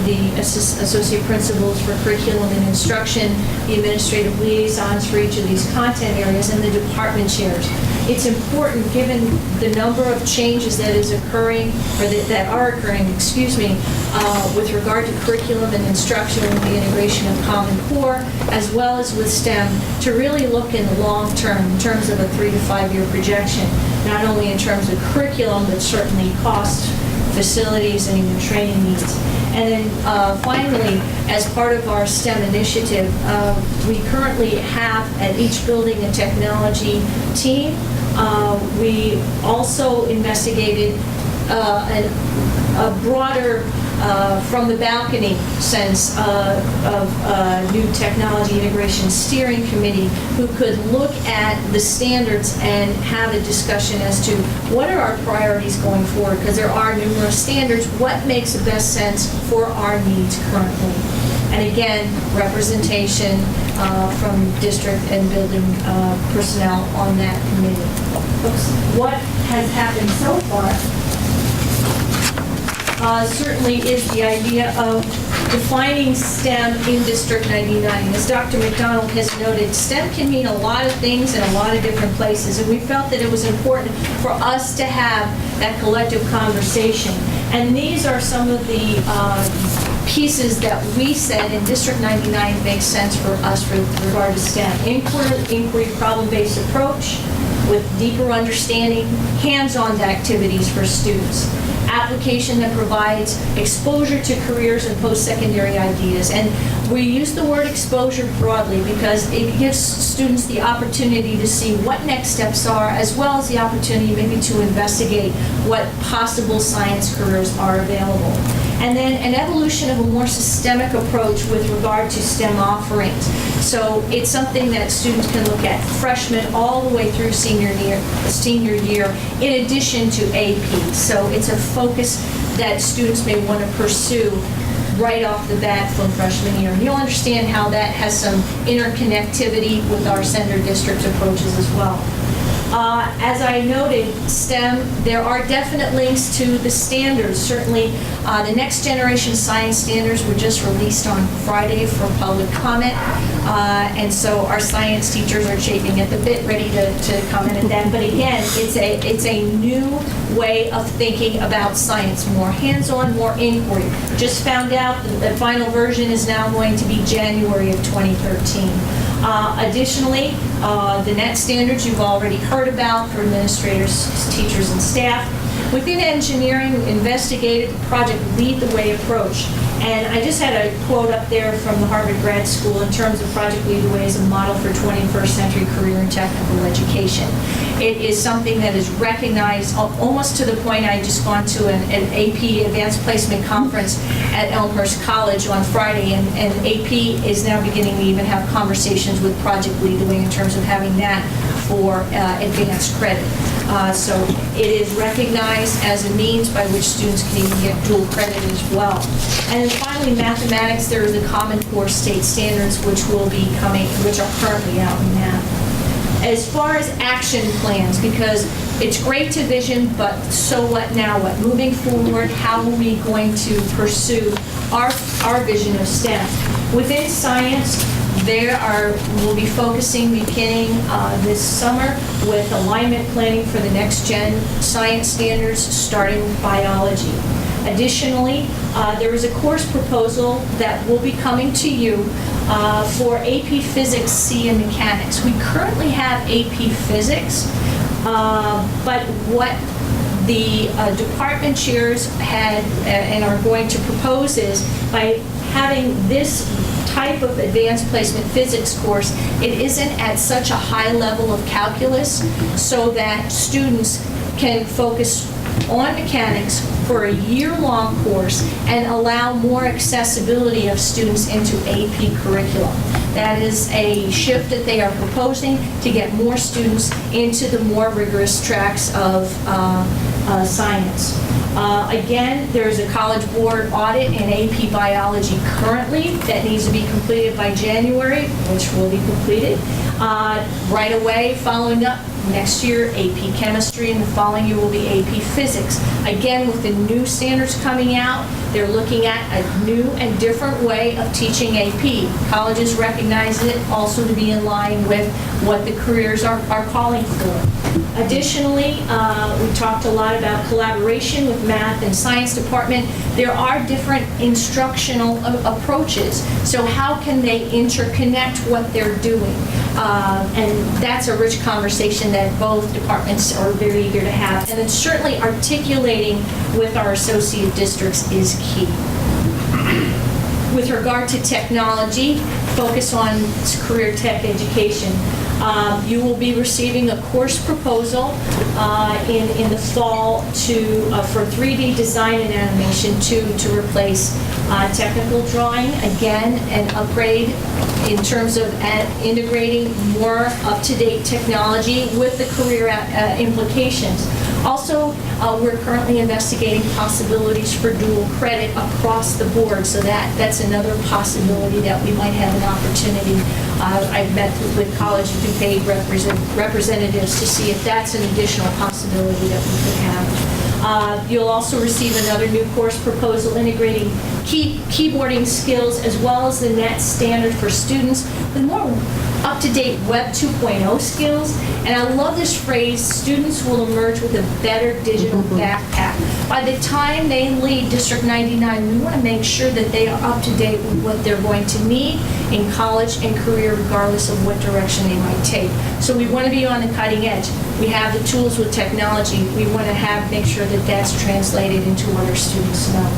the associate principals for curriculum and instruction, the administrative liaisons for each of these content areas, and the department chairs. It's important, given the number of changes that is occurring, or that are occurring, with regard to curriculum and instruction with the integration of Common Core, as well as with STEM, to really look in the long term in terms of a 3 to 5 year projection, not only in terms of curriculum, but certainly cost, facilities, and even training needs. And then finally, as part of our STEM initiative, we currently have at each building a technology team. We also investigated a broader from the balcony sense of new technology integration steering committee who could look at the standards and have a discussion as to what are our priorities going forward, because there are numerous standards, what makes the best sense for our needs currently. And again, representation from district and building personnel on that committee. What has happened so far certainly is the idea of defining STEM in District 99. As Dr. McDonald has noted, STEM can mean a lot of things in a lot of different places, and we felt that it was important for us to have that collective conversation. And these are some of the pieces that we said in District 99 makes sense for us with regard to STEM. Inquiry, problem-based approach with deeper understanding, hands-on activities for students. Application that provides exposure to careers and post-secondary ideas. And we use the word exposure broadly because it gives students the opportunity to see what next steps are, as well as the opportunity maybe to investigate what possible science careers are available. And then an evolution of a more systemic approach with regard to STEM offerings. So it's something that students can look at freshman all the way through senior year, in addition to AP. So it's a focus that students may want to pursue right off the bat from freshman year. And you'll understand how that has some interconnectivity with our Center District approaches as well. As I noted, STEM, there are definite links to the standards. Certainly, the next generation science standards were just released on Friday for public comment. And so our science teachers are chafing at the bit, ready to comment at that. But again, it's a new way of thinking about science, more hands-on, more inquiry. Just found out that the final version is now going to be January of 2013. Additionally, the NET standards you've already heard about for administrators, teachers, and staff. Within engineering, we investigated the project Lead the Way approach. And I just had a quote up there from the Harvard Grad School in terms of Project Lead the Way as a model for 21st century career and technical education. It is something that is recognized almost to the point I just gone to an AP Advanced Placement Conference at Elmhurst College on Friday, and AP is now beginning to even have conversations with Project Lead the Way in terms of having that for advanced credit. So it is recognized as a means by which students can even get dual credit as well. And then finally, mathematics, there is a Common Core state standards which will be coming, which are currently out in math. As far as action plans, because it's great to vision, but so what now? What? Moving forward, how are we going to pursue our vision of STEM? Within science, we'll be focusing beginning this summer with alignment planning for the next gen science standards, starting with biology. Additionally, there is a course proposal that will be coming to you for AP Physics, C, and Mechanics. We currently have AP Physics, but what the department chairs had and are going to propose is by having this type of advanced placement physics course, it isn't at such a high level of calculus so that students can focus on mechanics for a year-long course and allow more accessibility of students into AP curriculum. That is a shift that they are proposing to get more students into the more rigorous tracks of science. Again, there's a College Board audit in AP Biology currently that needs to be completed by January, which will be completed. Right away, following up, next year, AP Chemistry, and the following year will be AP Physics. Again, with the new standards coming out, they're looking at a new and different way of teaching AP. Colleges recognize it also to be in line with what the careers are calling for. Additionally, we talked a lot about collaboration with math and science department. There are different instructional approaches. So how can they interconnect what they're doing? And that's a rich conversation that both departments are very eager to have. And then certainly articulating with our associate districts is key. With regard to technology, focus on career tech education. You will be receiving a course proposal in the fall for 3D design and animation to replace technical drawing. Again, an upgrade in terms of integrating more up-to-date technology with the career implications. Also, we're currently investigating possibilities for dual credit across the board, so that's another possibility that we might have an opportunity. I've met with College of DuPage representatives to see if that's an additional possibility that we could have. You'll also receive another new course proposal integrating keyboarding skills as well as the NET standard for students with more up-to-date Web 2.0 skills. And I love this phrase, students will emerge with a better digital backpack. By the time they leave District 99, we want to make sure that they are up to date with what they're going to need in college and career, regardless of what direction they might take. So we want to be on the cutting edge. We have the tools with technology. We want to make sure that that's translated into what our students know.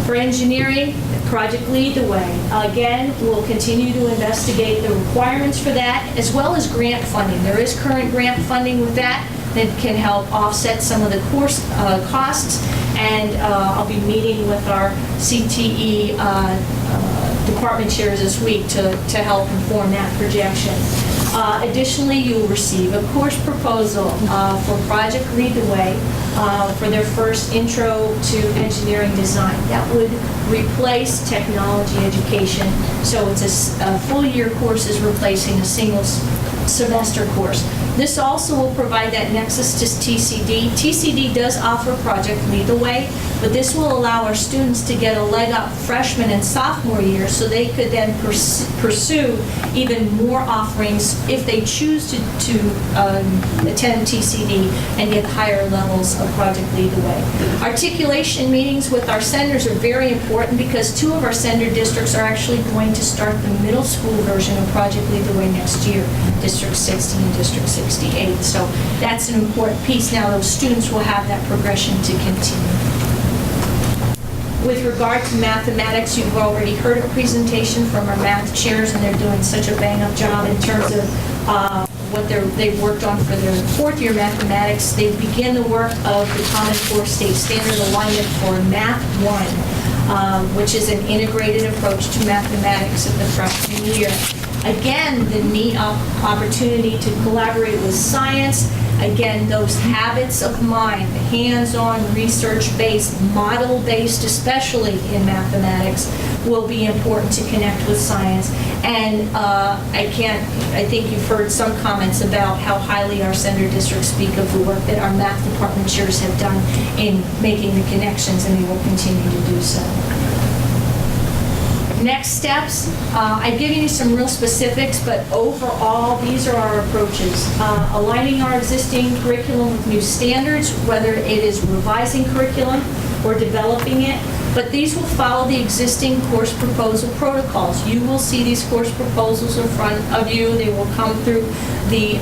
For engineering, Project Lead the Way. Again, we'll continue to investigate the requirements for that, as well as grant funding. There is current grant funding with that can help offset some of the course costs, and I'll be meeting with our CTE department chairs this week to help inform that projection. Additionally, you will receive a course proposal for Project Lead the Way for their first intro to engineering design. That would replace technology education. So it's a full year course is replacing a single semester course. This also will provide that nexus to TCD. TCD does offer Project Lead the Way, but this will allow our students to get a leg up freshman and sophomore year so they could then pursue even more offerings if they choose to attend TCD and get higher levels of Project Lead the Way. Articulation meetings with our senders are very important because 2 of our sender districts are actually going to start the middle school version of Project Lead the Way next year, District 60 and District 68. So that's an important piece. Now those students will have that progression to continue. With regard to mathematics, you've already heard a presentation from our math chairs, and they're doing such a bang-up job in terms of what they've worked on for their 4th year mathematics. They begin the work of the Common Core State Standard Alignment for Math 1, which is an integrated approach to mathematics at the freshman year. Again, the neat opportunity to collaborate with science. Again, those habits of mind, hands-on, research-based, model-based, especially in mathematics, will be important to connect with science. And I think you've heard some comments about how highly our sender districts speak of the work that our math department chairs have done in making the connections, and they will continue to do so. Next steps, I've given you some real specifics, but overall, these are our approaches. Aligning our existing curriculum with new standards, whether it is revising curriculum or developing it, but these will follow the existing course proposal protocols. You will see these course proposals in front of you. They will come through the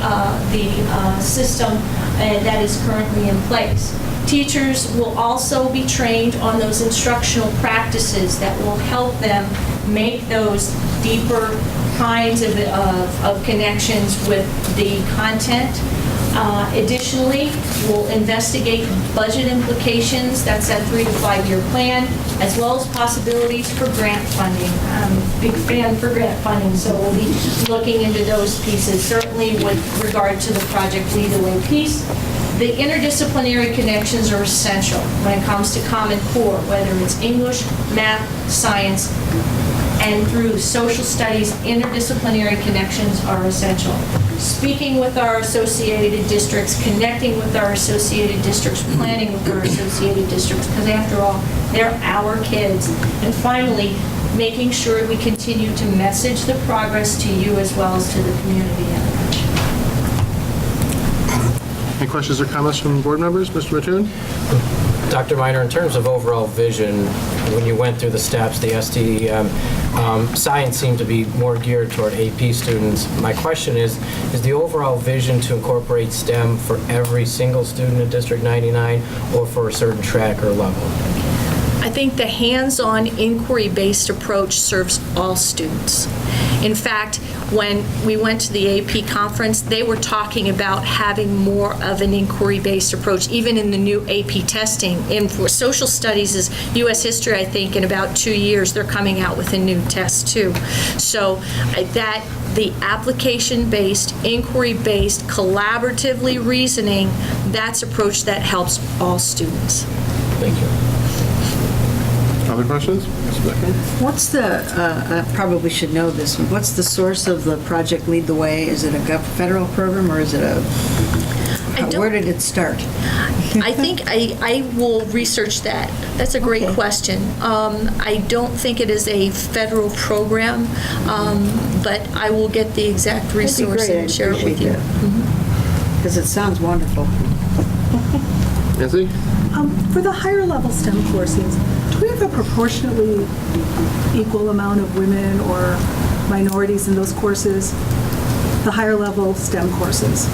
system that is currently in place. Teachers will also be trained on those instructional practices that will help them make those deeper kinds of connections with the content. Additionally, we'll investigate budget implications, that's that 3 to 5 year plan, as well as possibilities for grant funding. I'm a big fan for grant funding, so we'll be looking into those pieces, certainly with regard to the Project Lead the Way piece. The interdisciplinary connections are essential when it comes to Common Core, whether it's English, math, science, and through social studies, interdisciplinary connections are essential. Speaking with our associated districts, connecting with our associated districts, planning with our associated districts, because after all, they're our kids. And finally, making sure we continue to message the progress to you as well as to the community at large. Any questions or comments from board members? Mr. Mattoon? Dr. Miner, in terms of overall vision, when you went through the steps, the STEM, science seemed to be more geared toward AP students. My question is the overall vision to incorporate STEM for every single student in District 99 or for a certain track or level? I think the hands-on inquiry-based approach serves all students. In fact, when we went to the AP conference, they were talking about having more of an inquiry-based approach, even in the new AP testing. And for social studies is U.S. history, I think, in about 2 years, they're coming out with a new test, too. So that the application-based, inquiry-based, collaboratively reasoning, that's approach that helps all students. Thank you. Other questions? Ms. Becker? What's the, I probably should know this, what's the source of the Project Lead the Way? Is it a federal program or is it where did it start? I think I will research that. That's a great question. I don't think it is a federal program, but I will get the exact resource and share it with you. Because it sounds wonderful. Nancy? For the higher level STEM courses, do we have a proportionately equal amount of women or minorities in those courses, the higher level STEM courses?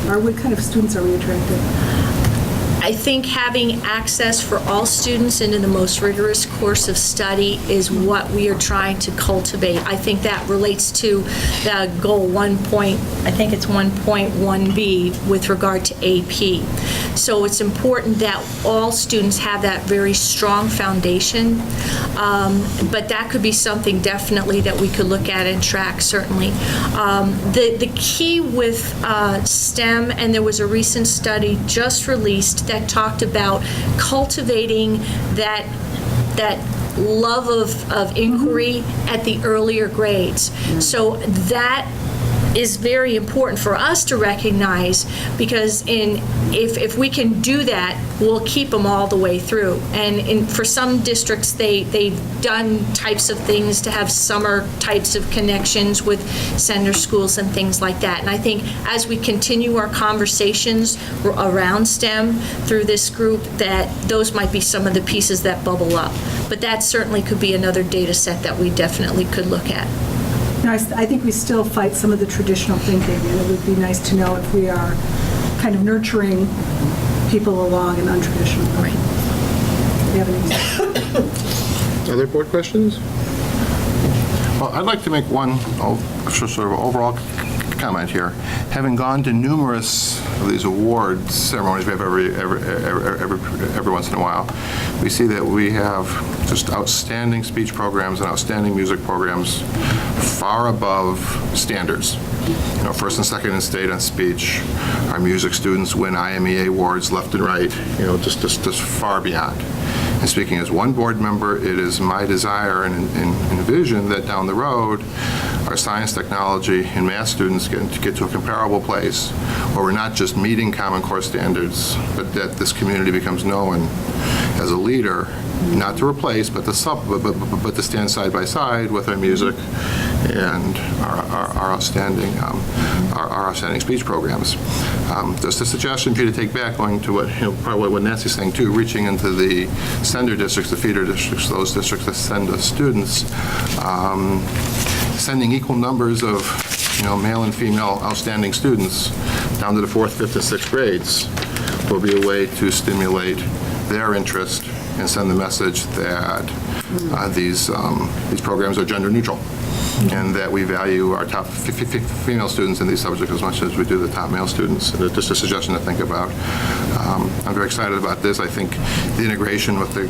Or what kind of students are we attracting? I think having access for all students into the most rigorous course of study is what we are trying to cultivate. I think that relates to the goal 1.1B with regard to AP. So it's important that all students have that very strong foundation, but that could be something definitely that we could look at and track, certainly. The key with STEM, and there was a recent study just released that talked about cultivating that love of inquiry at the earlier grades. So that is very important for us to recognize, because if we can do that, we'll keep them all the way through. And for some districts, they've done types of things to have summer types of connections with sender schools and things like that. And I think as we continue our conversations around STEM through this group, that those might be some of the pieces that bubble up. But that certainly could be another data set that we definitely could look at. I think we still fight some of the traditional thinking, and it would be nice to know if we are kind of nurturing people along in untraditional. Right. Do you have any? Other board questions? Well, I'd like to make one sort of overall comment here. Having gone to numerous of these award ceremonies we have every once in a while, we see that we have just outstanding speech programs and outstanding music programs far above standards. You know, first and second in state on speech. Our music students win IMEA awards left and right, you know, just far beyond. And speaking as one board member, it is my desire and vision that down the road, our science, technology, and math students get to a comparable place where we're not just meeting Common Core standards, but that this community becomes known as a leader, not to replace, but to stand side by side with our music and our outstanding speech programs. Just a suggestion for you to take back, going to what, probably what Nancy's saying too, reaching into the sender districts, the feeder districts, those districts that send us students, sending equal numbers of, male and female outstanding students down to the 4th, 5th, and 6th grades will be a way to stimulate their interest and send the message that these programs are gender neutral, and that we value our top female students in these subjects as much as we do the top male students. Just a suggestion to think about. I'm very excited about this. I think the integration with the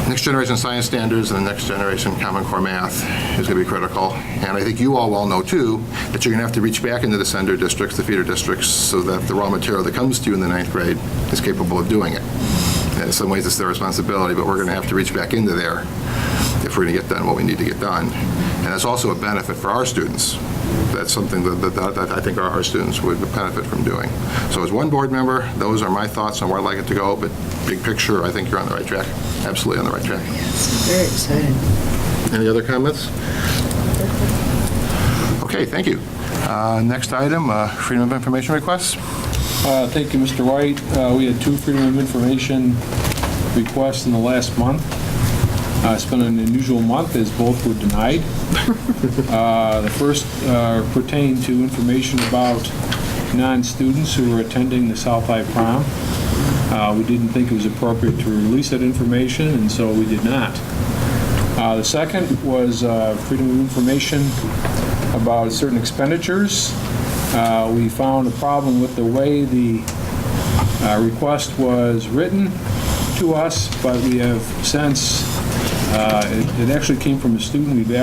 next generation science standards and the next generation Common Core math is going to be critical. And I think you all well know too that you're going to have to reach back into the sender districts, the feeder districts, so that the raw material that comes to you in the 9th grade is capable of doing it. And in some ways it's their responsibility, but we're going to have to reach back into there if we're going to get done what we need to get done. And that's also a benefit for our students. That's something that I think our students would benefit from doing. So as one board member, those are my thoughts on where I'd like it to go, but big picture, I think you're on the right track. Absolutely on the right track. Yes, very exciting. Any other comments? Okay, thank you. Next item, Freedom of Information requests. Thank you, Mr. White. We had 2 Freedom of Information requests in the last month. It's been an unusual month as both were denied. The first pertained to information about non-students who were attending the South High Prom. We didn't think it was appropriate to release that information, and so we did not. The second was freedom of information about certain expenditures. We found a problem with the way the request was written to us, but we have since, it actually came from a student. We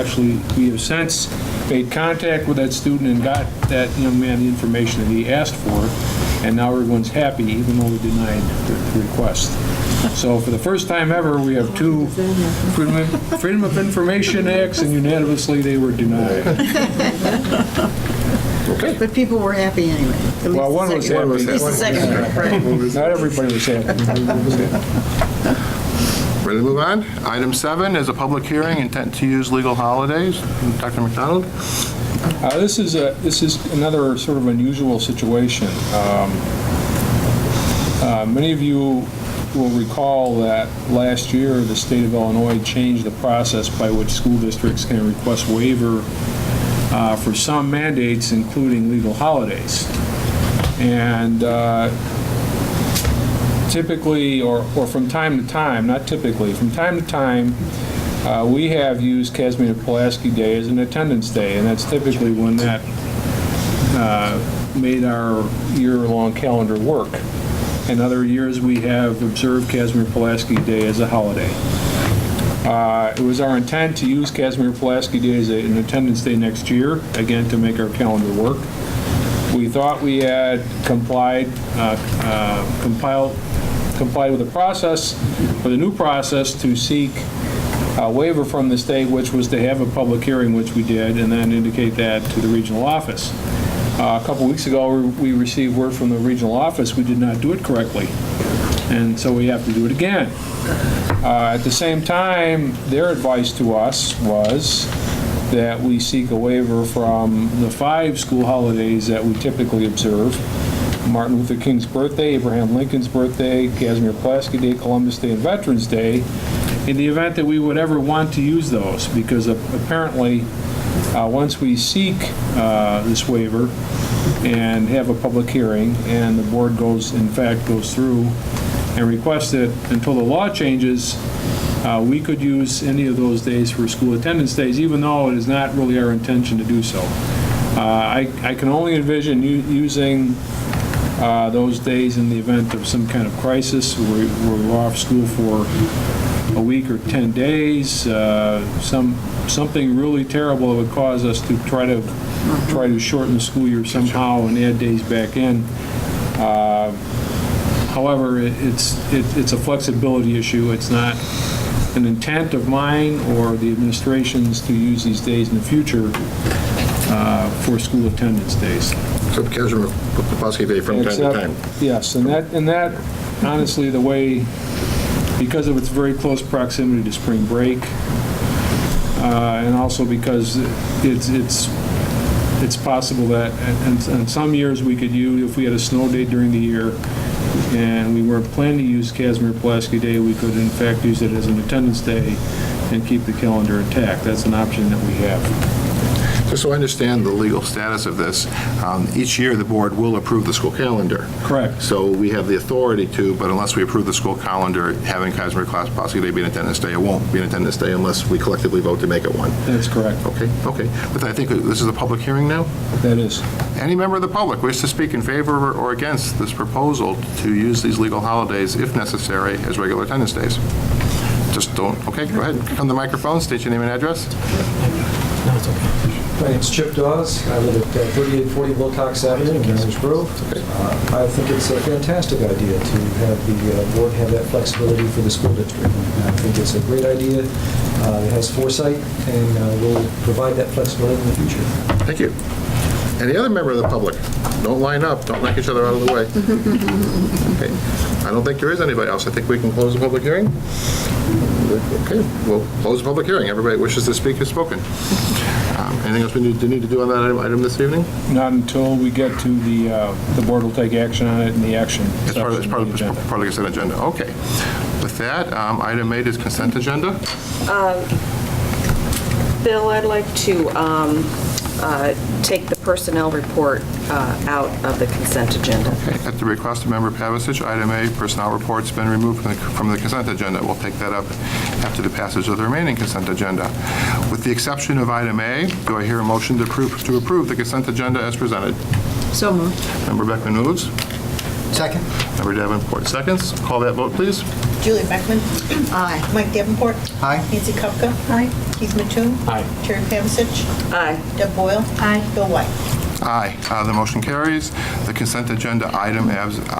have since made contact with that student and got that young man the information that he asked for, and now everyone's happy, even though we denied the request. So for the first time ever, we have 2 Freedom of Information Acts, and unanimously they were denied. Okay. But people were happy anyway. Well, one was happy. At least the second group, right? Not everybody was happy. Ready to move on? Item 7 is a public hearing, intent to use legal holidays. Dr. McDonald? This is another sort of unusual situation. Many of you will recall that last year the state of Illinois changed the process by which school districts can request waiver for some mandates, including legal holidays. And typically, or from time to time, not typically, from time to time, we have used Casimir-Pulaski Day as an attendance day, and that's typically when that made our year-long calendar work. In other years, we have observed Casimir-Pulaski Day as a holiday. It was our intent to use Casimir-Pulaski Day as an attendance day next year, again, to make our calendar work. We thought we had complied with the process, with a new process to seek waiver from the state, which was to have a public hearing, which we did, and then indicate that to the regional office. A couple weeks ago, we received word from the regional office we did not do it correctly, and so we have to do it again. At the same time, their advice to us was that we seek a waiver from the 5 school holidays that we typically observe: Martin Luther King's birthday, Abraham Lincoln's birthday, Casimir Pulaski Day, Columbus Day, and Veterans Day, in the event that we would ever want to use those, because apparently once we seek this waiver and have a public hearing, and the board goes through and requests it until the law changes, we could use any of those days for school attendance days, even though it is not really our intention to do so. I can only envision using those days in the event of some kind of crisis, where we're off school for a week or 10 days, something really terrible that would cause us to try to shorten the school year somehow and add days back in. However, it's a flexibility issue. It's not an intent of mine or the administration's to use these days in the future for school attendance days. Except Casimir Pulaski Day from time to time. Yes, and that honestly, the way, because of its very close proximity to spring break, and also because it's possible that, and some years we could use, if we had a snow day during the year and we weren't planning to use Casimir Pulaski Day, we could in fact use it as an attendance day and keep the calendar intact. That's an option that we have. Just so I understand the legal status of this, each year the board will approve the school calendar. Correct. So we have the authority to, but unless we approve the school calendar, having Casimir Pulaski Day be an attendance day, it won't be an attendance day unless we collectively vote to make it one. That's correct. Okay. But I think this is a public hearing now? That is. Any member of the public wish to speak in favor or against this proposal to use these legal holidays, if necessary, as regular attendance days? Just don't, okay, go ahead. Come to the microphone, state your name and address. No, it's okay. My name's Chip Dawes. I live at 3840 Wilcox Avenue in Downers Grove. I think it's a fantastic idea to have the board have that flexibility for the school district. I think it's a great idea. It has foresight and will provide that flexibility in the future. Thank you. Any other member of the public? Don't line up, don't knock each other out of the way. Okay. I don't think there is anybody else. I think we can close the public hearing. Okay, we'll close the public hearing. Everybody that wishes to speak has spoken. Anything else we need to do on that item this evening? Not until we get to the board will take action on it in the action. It's part of the consent agenda. Okay. With that, item 8 is consent agenda. Bill, I'd like to take the personnel report out of the consent agenda. Okay. At the request of Member Pavicic, item A, personnel report's been removed from the consent agenda. We'll take that up after the passage of the remaining consent agenda. With the exception of item A, do I hear a motion to approve the consent agenda as presented? So moved. Member Beckman moves. Second? Member Davenport seconds. Call that vote, please. Julie Beckman. Aye. Mike Davenport. Aye. Nancy Kupka. Aye. Keith Mattoon. Aye. Terry Pavicic. Aye. Deb Boyle. Aye. Bill White. Aye. The motion carries. The consent agenda item absent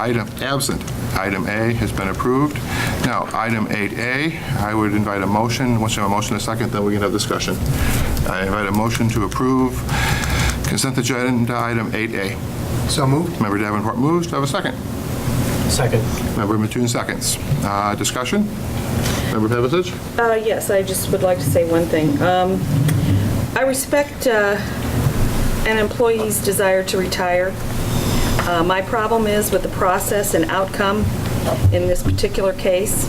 item A has been approved. Now, item 8A, I would invite a motion. Once you have a motion and a second, then we can have discussion. I invite a motion to approve consent agenda item 8A. So moved. Member Davenport moves. Do I have a second? Second. Member Mattoon seconds. Discussion? Member Pavicic? Yes, I just would like to say one thing. I respect an employee's desire to retire. My problem is with the process and outcome in this particular case.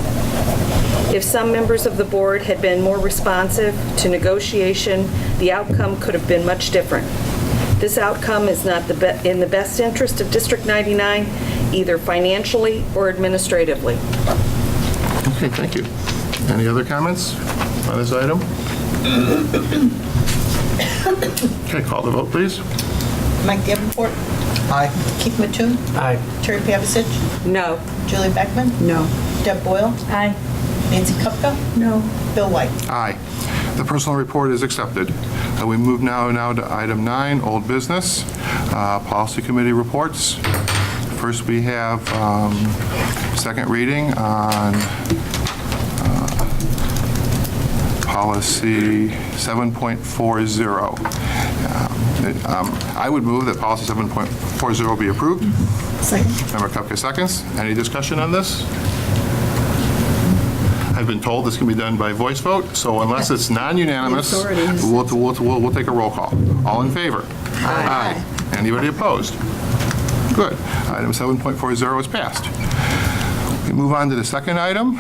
If some members of the board had been more responsive to negotiation, the outcome could have been much different. This outcome is not in the best interest of District 99, either financially or administratively. Okay, thank you. Any other comments on this item? Okay, call the vote, please. Mike Davenport. Aye. Keith Mattoon. Aye. Terry Pavicic. No. Julie Beckman. No. Deb Boyle. Aye. Nancy Kupka. No. Bill White. Aye. The personal report is accepted. We move now to item 9, old business, policy committee reports. First, we have second reading on policy 7.40. I would move that policy 7.40 be approved. Second. Member Kupka seconds. Any discussion on this? I've been told this can be done by voice vote, so unless it's non-unanimous, The authority is- we'll take a roll call. All in favor? Aye. Anybody opposed? Good. Item 7.40 is passed. We move on to the second item,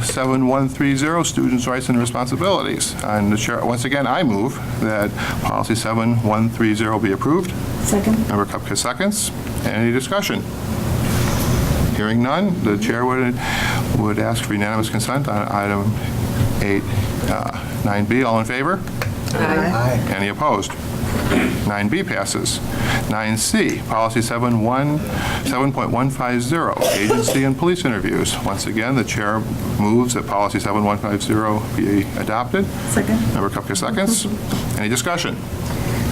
7130, Students' Rights and Responsibilities. And the chair, once again, I move that policy 7130 be approved. Second. Member Kupka seconds. Any discussion? Hearing none, the chair would ask for unanimous consent on item 9B. All in favor? Aye. Any opposed? 9B passes. 9C, policy 7.150, agency and police interviews. Once again, the chair moves that policy 7150 be adopted. Second. Member Kupka seconds. Any discussion?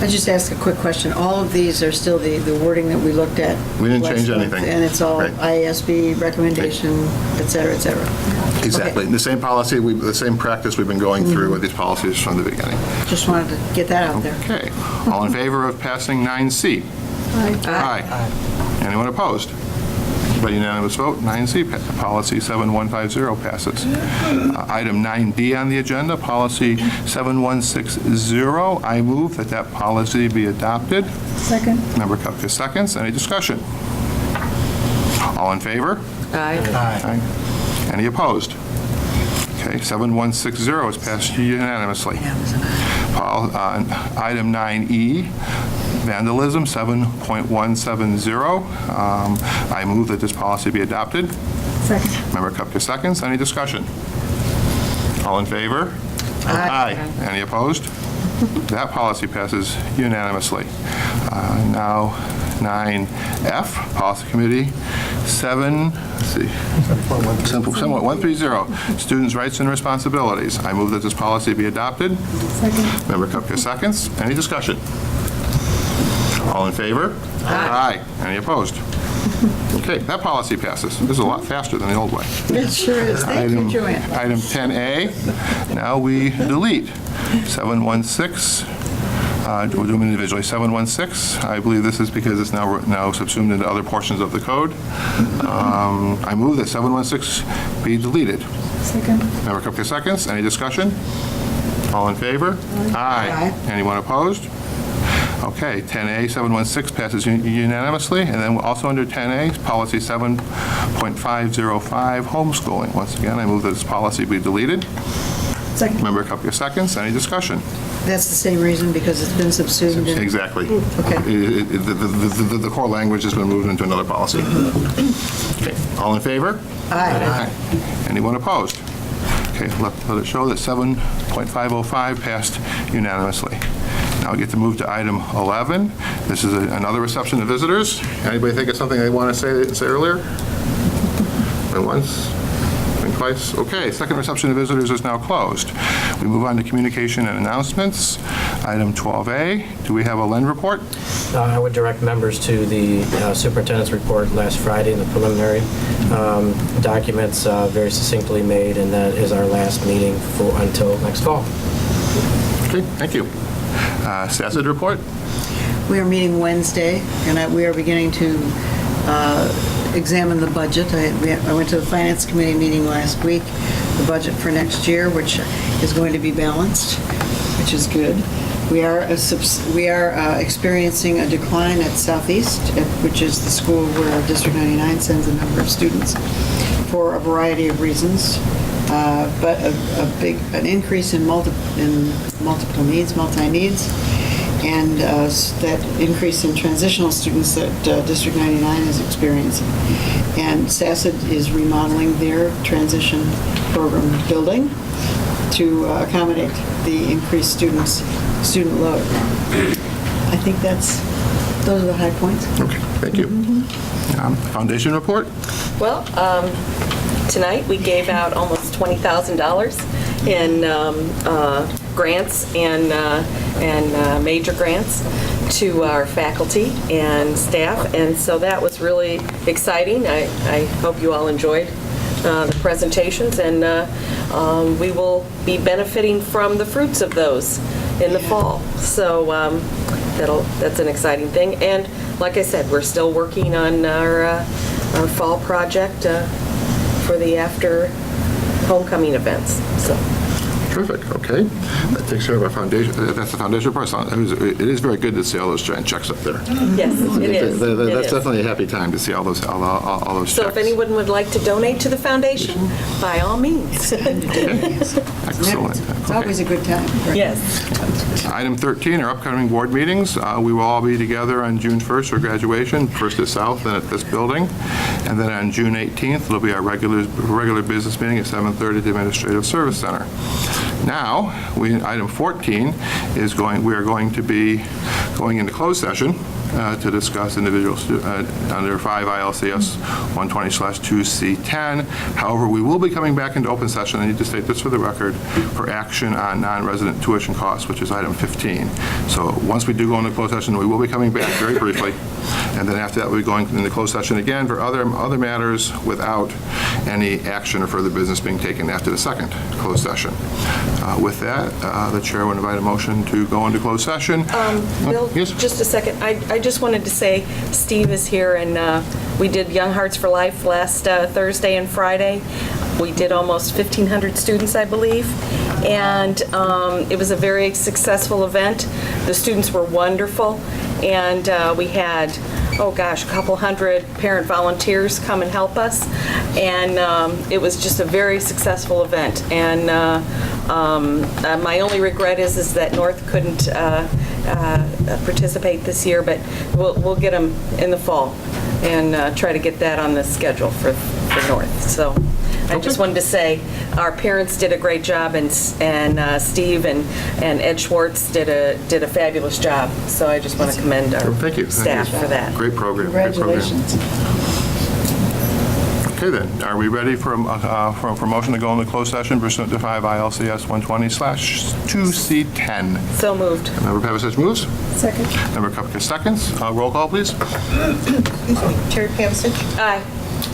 I just ask a quick question. All of these are still the wording that we looked at? We didn't last change month, anything. And it's all Right. IASB recommendation, et cetera, et cetera? Exactly. The same policy, the same practice we've been going through with these policies from the beginning. Just wanted to get that out there. Okay. All in favor of passing 9C? Aye. Anyone opposed? By unanimous vote, 9C, policy 7150 passes. Item 9D on the agenda, policy 7160. I move that that policy be adopted. Second. Member Kupka seconds. Any discussion? All in favor? Aye. Aye. Any opposed? Okay, 7160 is passed unanimously. Item 9E, vandalism, 7.170. I move that this policy be adopted. Second. Member Kupka seconds. Any discussion? All in favor? Aye. Any opposed? That policy passes unanimously. Now, 9F, Policy Committee, 130, Students' Rights and Responsibilities. I move that this policy be adopted. Second. Member Kupka seconds. Any discussion? All in favor? Aye. Any opposed? Okay, that policy passes. This is a lot faster than the old way. It sure is. Thank you, Joanne. Item 10A, now we delete 716. We'll do them individually. 716, I believe this is because it's now subsumed into other portions of the code. I move that 716 be deleted. Second. Member Kupka seconds. Any discussion? All in favor? Aye. Anyone opposed? Okay, 10A, 716 passes unanimously. And then also under 10A, policy 7.505, homeschooling. Once again, I move that this policy be deleted. Second. Member Kupka seconds. Any discussion? That's the same reason, because it's been subsumed in... Exactly. Okay. The core language has been moved into another policy. Okay, all in favor? Aye. Anyone opposed? Okay, let it show that 7.505 passed unanimously. Now we get to move to item 11. This is another reception of visitors. Anybody think of something they want to say earlier? Going once? Going twice? Okay, second reception of visitors is now closed. We move on to communication and announcements. Item 12A, do we have a LEND report? I would direct members to the superintendent's report last Friday in the preliminary documents, very succinctly made, and that is our last meeting until next fall. Okay, thank you. SACID report? We are meeting Wednesday, and we are beginning to examine the budget. I went to the Finance Committee meeting last week, the budget for next year, which is going to be balanced, which is good. We are experiencing a decline at Southeast, which is the school where District 99 sends a number of students for a variety of reasons. But an increase in multiple needs, multi-needs, and that increase in transitional students that District 99 is experiencing. And SACID is remodeling their transition program building to accommodate the increased student load. I think those are the high points. Okay, thank you. Foundation report? Well, tonight we gave out almost $20,000 in grants and major grants to our faculty and staff, and so that was really exciting. I hope you all enjoyed the presentations, and we will be benefiting from the fruits of those in the fall. So that's an exciting thing. And like I said, we're still working on our fall project for the after homecoming events. So. Terrific, okay. That takes care of our foundation, that's the foundation part. It is very good to see all those giant checks up there. Yes, it is. That's definitely a happy time to see all those checks. So if anyone would like to donate to the foundation, by all means. Excellent. It's always a good time. Yes. Item 13 are upcoming board meetings. We will all be together on June 1st for graduation, first at South, then at this building. And then on June 18th, it'll be our regular business meeting at 7:30 at the Administrative Service Center. Now, item 14 is we are going to be going into closed session to discuss individuals under 5 ILCS 120/2C10. However, we will be coming back into open session, I need to state this for the record, for action on non-resident tuition costs, which is item 15. So once we do go into closed session, we will be coming back very briefly, and then after that, we'll be going into closed session again for other matters without any action or further business being taken after the second closed session. With that, the chair would invite a motion to go into closed session. Bill, Yes? just a second. I just wanted to say Steve is here, and we did Young Hearts for Life last Thursday and Friday. We did almost 1,500 students, I believe, and it was a very successful event. The students were wonderful, and we had, a couple hundred parent volunteers come and help us, and it was just a very successful event. And my only regret is that North couldn't participate this year, but we'll get them in the fall and try to get that on the schedule for North. So I just wanted to say our parents did a great job, and Steve and Ed Schwartz did a fabulous job. So I just want to commend our staff for that. Great program. Congratulations. Okay then, are we ready for a motion to go into closed session pursuant to 5 ILCS 120/2C10? So moved. Member Pavasich moves. Second. Member Kupka seconds. Roll call, please. Excuse me, Terry Pavasich. Aye.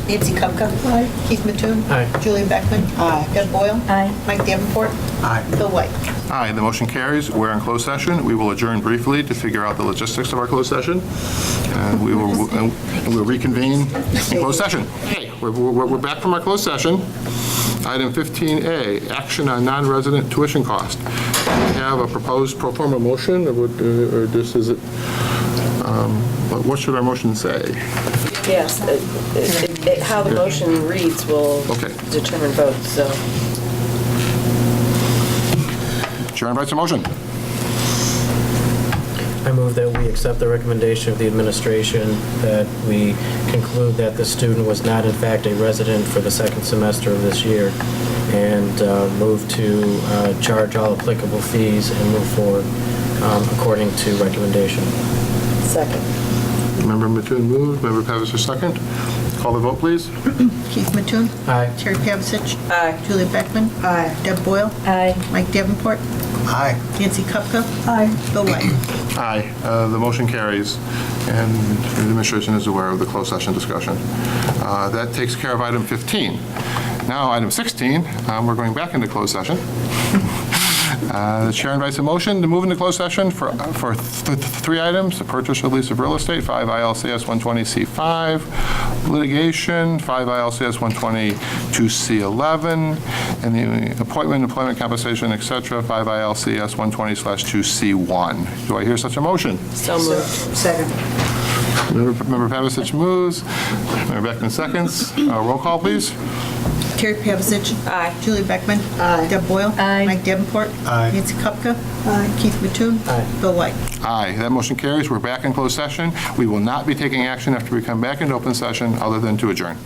Nancy Kupka. Aye. Keith Mattoon. Aye. Julie Beckman. Aye. Deb Boyle. Aye. Mike Davenport. Aye. Bill White. Aye, the motion carries. We're in closed session. We will adjourn briefly to figure out the logistics of our closed session. We'll reconvene in closed session. Okay, we're back from our closed session. Item 15A, action on non-resident tuition cost. We have a proposed pro forma motion, or this is it? What should our motion say? Yes, how the motion reads will determine votes, so. Chair invites a motion. I move that we accept the recommendation of the administration that we conclude that the student was not in fact a resident for the second semester of this year, and move to charge all applicable fees and move forward according to recommendation. Second. Member Mattoon moves. Member Pavasich second. Call the vote, please. Keith Mattoon. Aye. Terry Pavasich. Aye. Julie Beckman. Aye. Deb Boyle. Aye. Mike Davenport. Aye. Nancy Kupka. Aye. Bill White. Aye. The motion carries, and the administration is aware of the closed session discussion. That takes care of item 15. Now, item 16, we're going back into closed session. The chair invites a motion to move into closed session for three items: the purchase or lease of real estate, 5 ILCS 120C5, litigation, 5 ILCS 122C11, and the appointment, employment compensation, etc., 5 ILCS 120/2C1. Do I hear such a motion? So moved. Second. Member Pavasich moves. Member Beckman seconds. Roll call, please. Terry Pavasich. Aye. Julie Beckman. Aye. Deb Boyle. Aye. Mike Davenport. Aye. Nancy Kupka. Aye. Keith Mattoon. Aye. Bill White. Aye. That motion carries. We're back in closed session. We will not be taking action after we come back into open session other than to adjourn.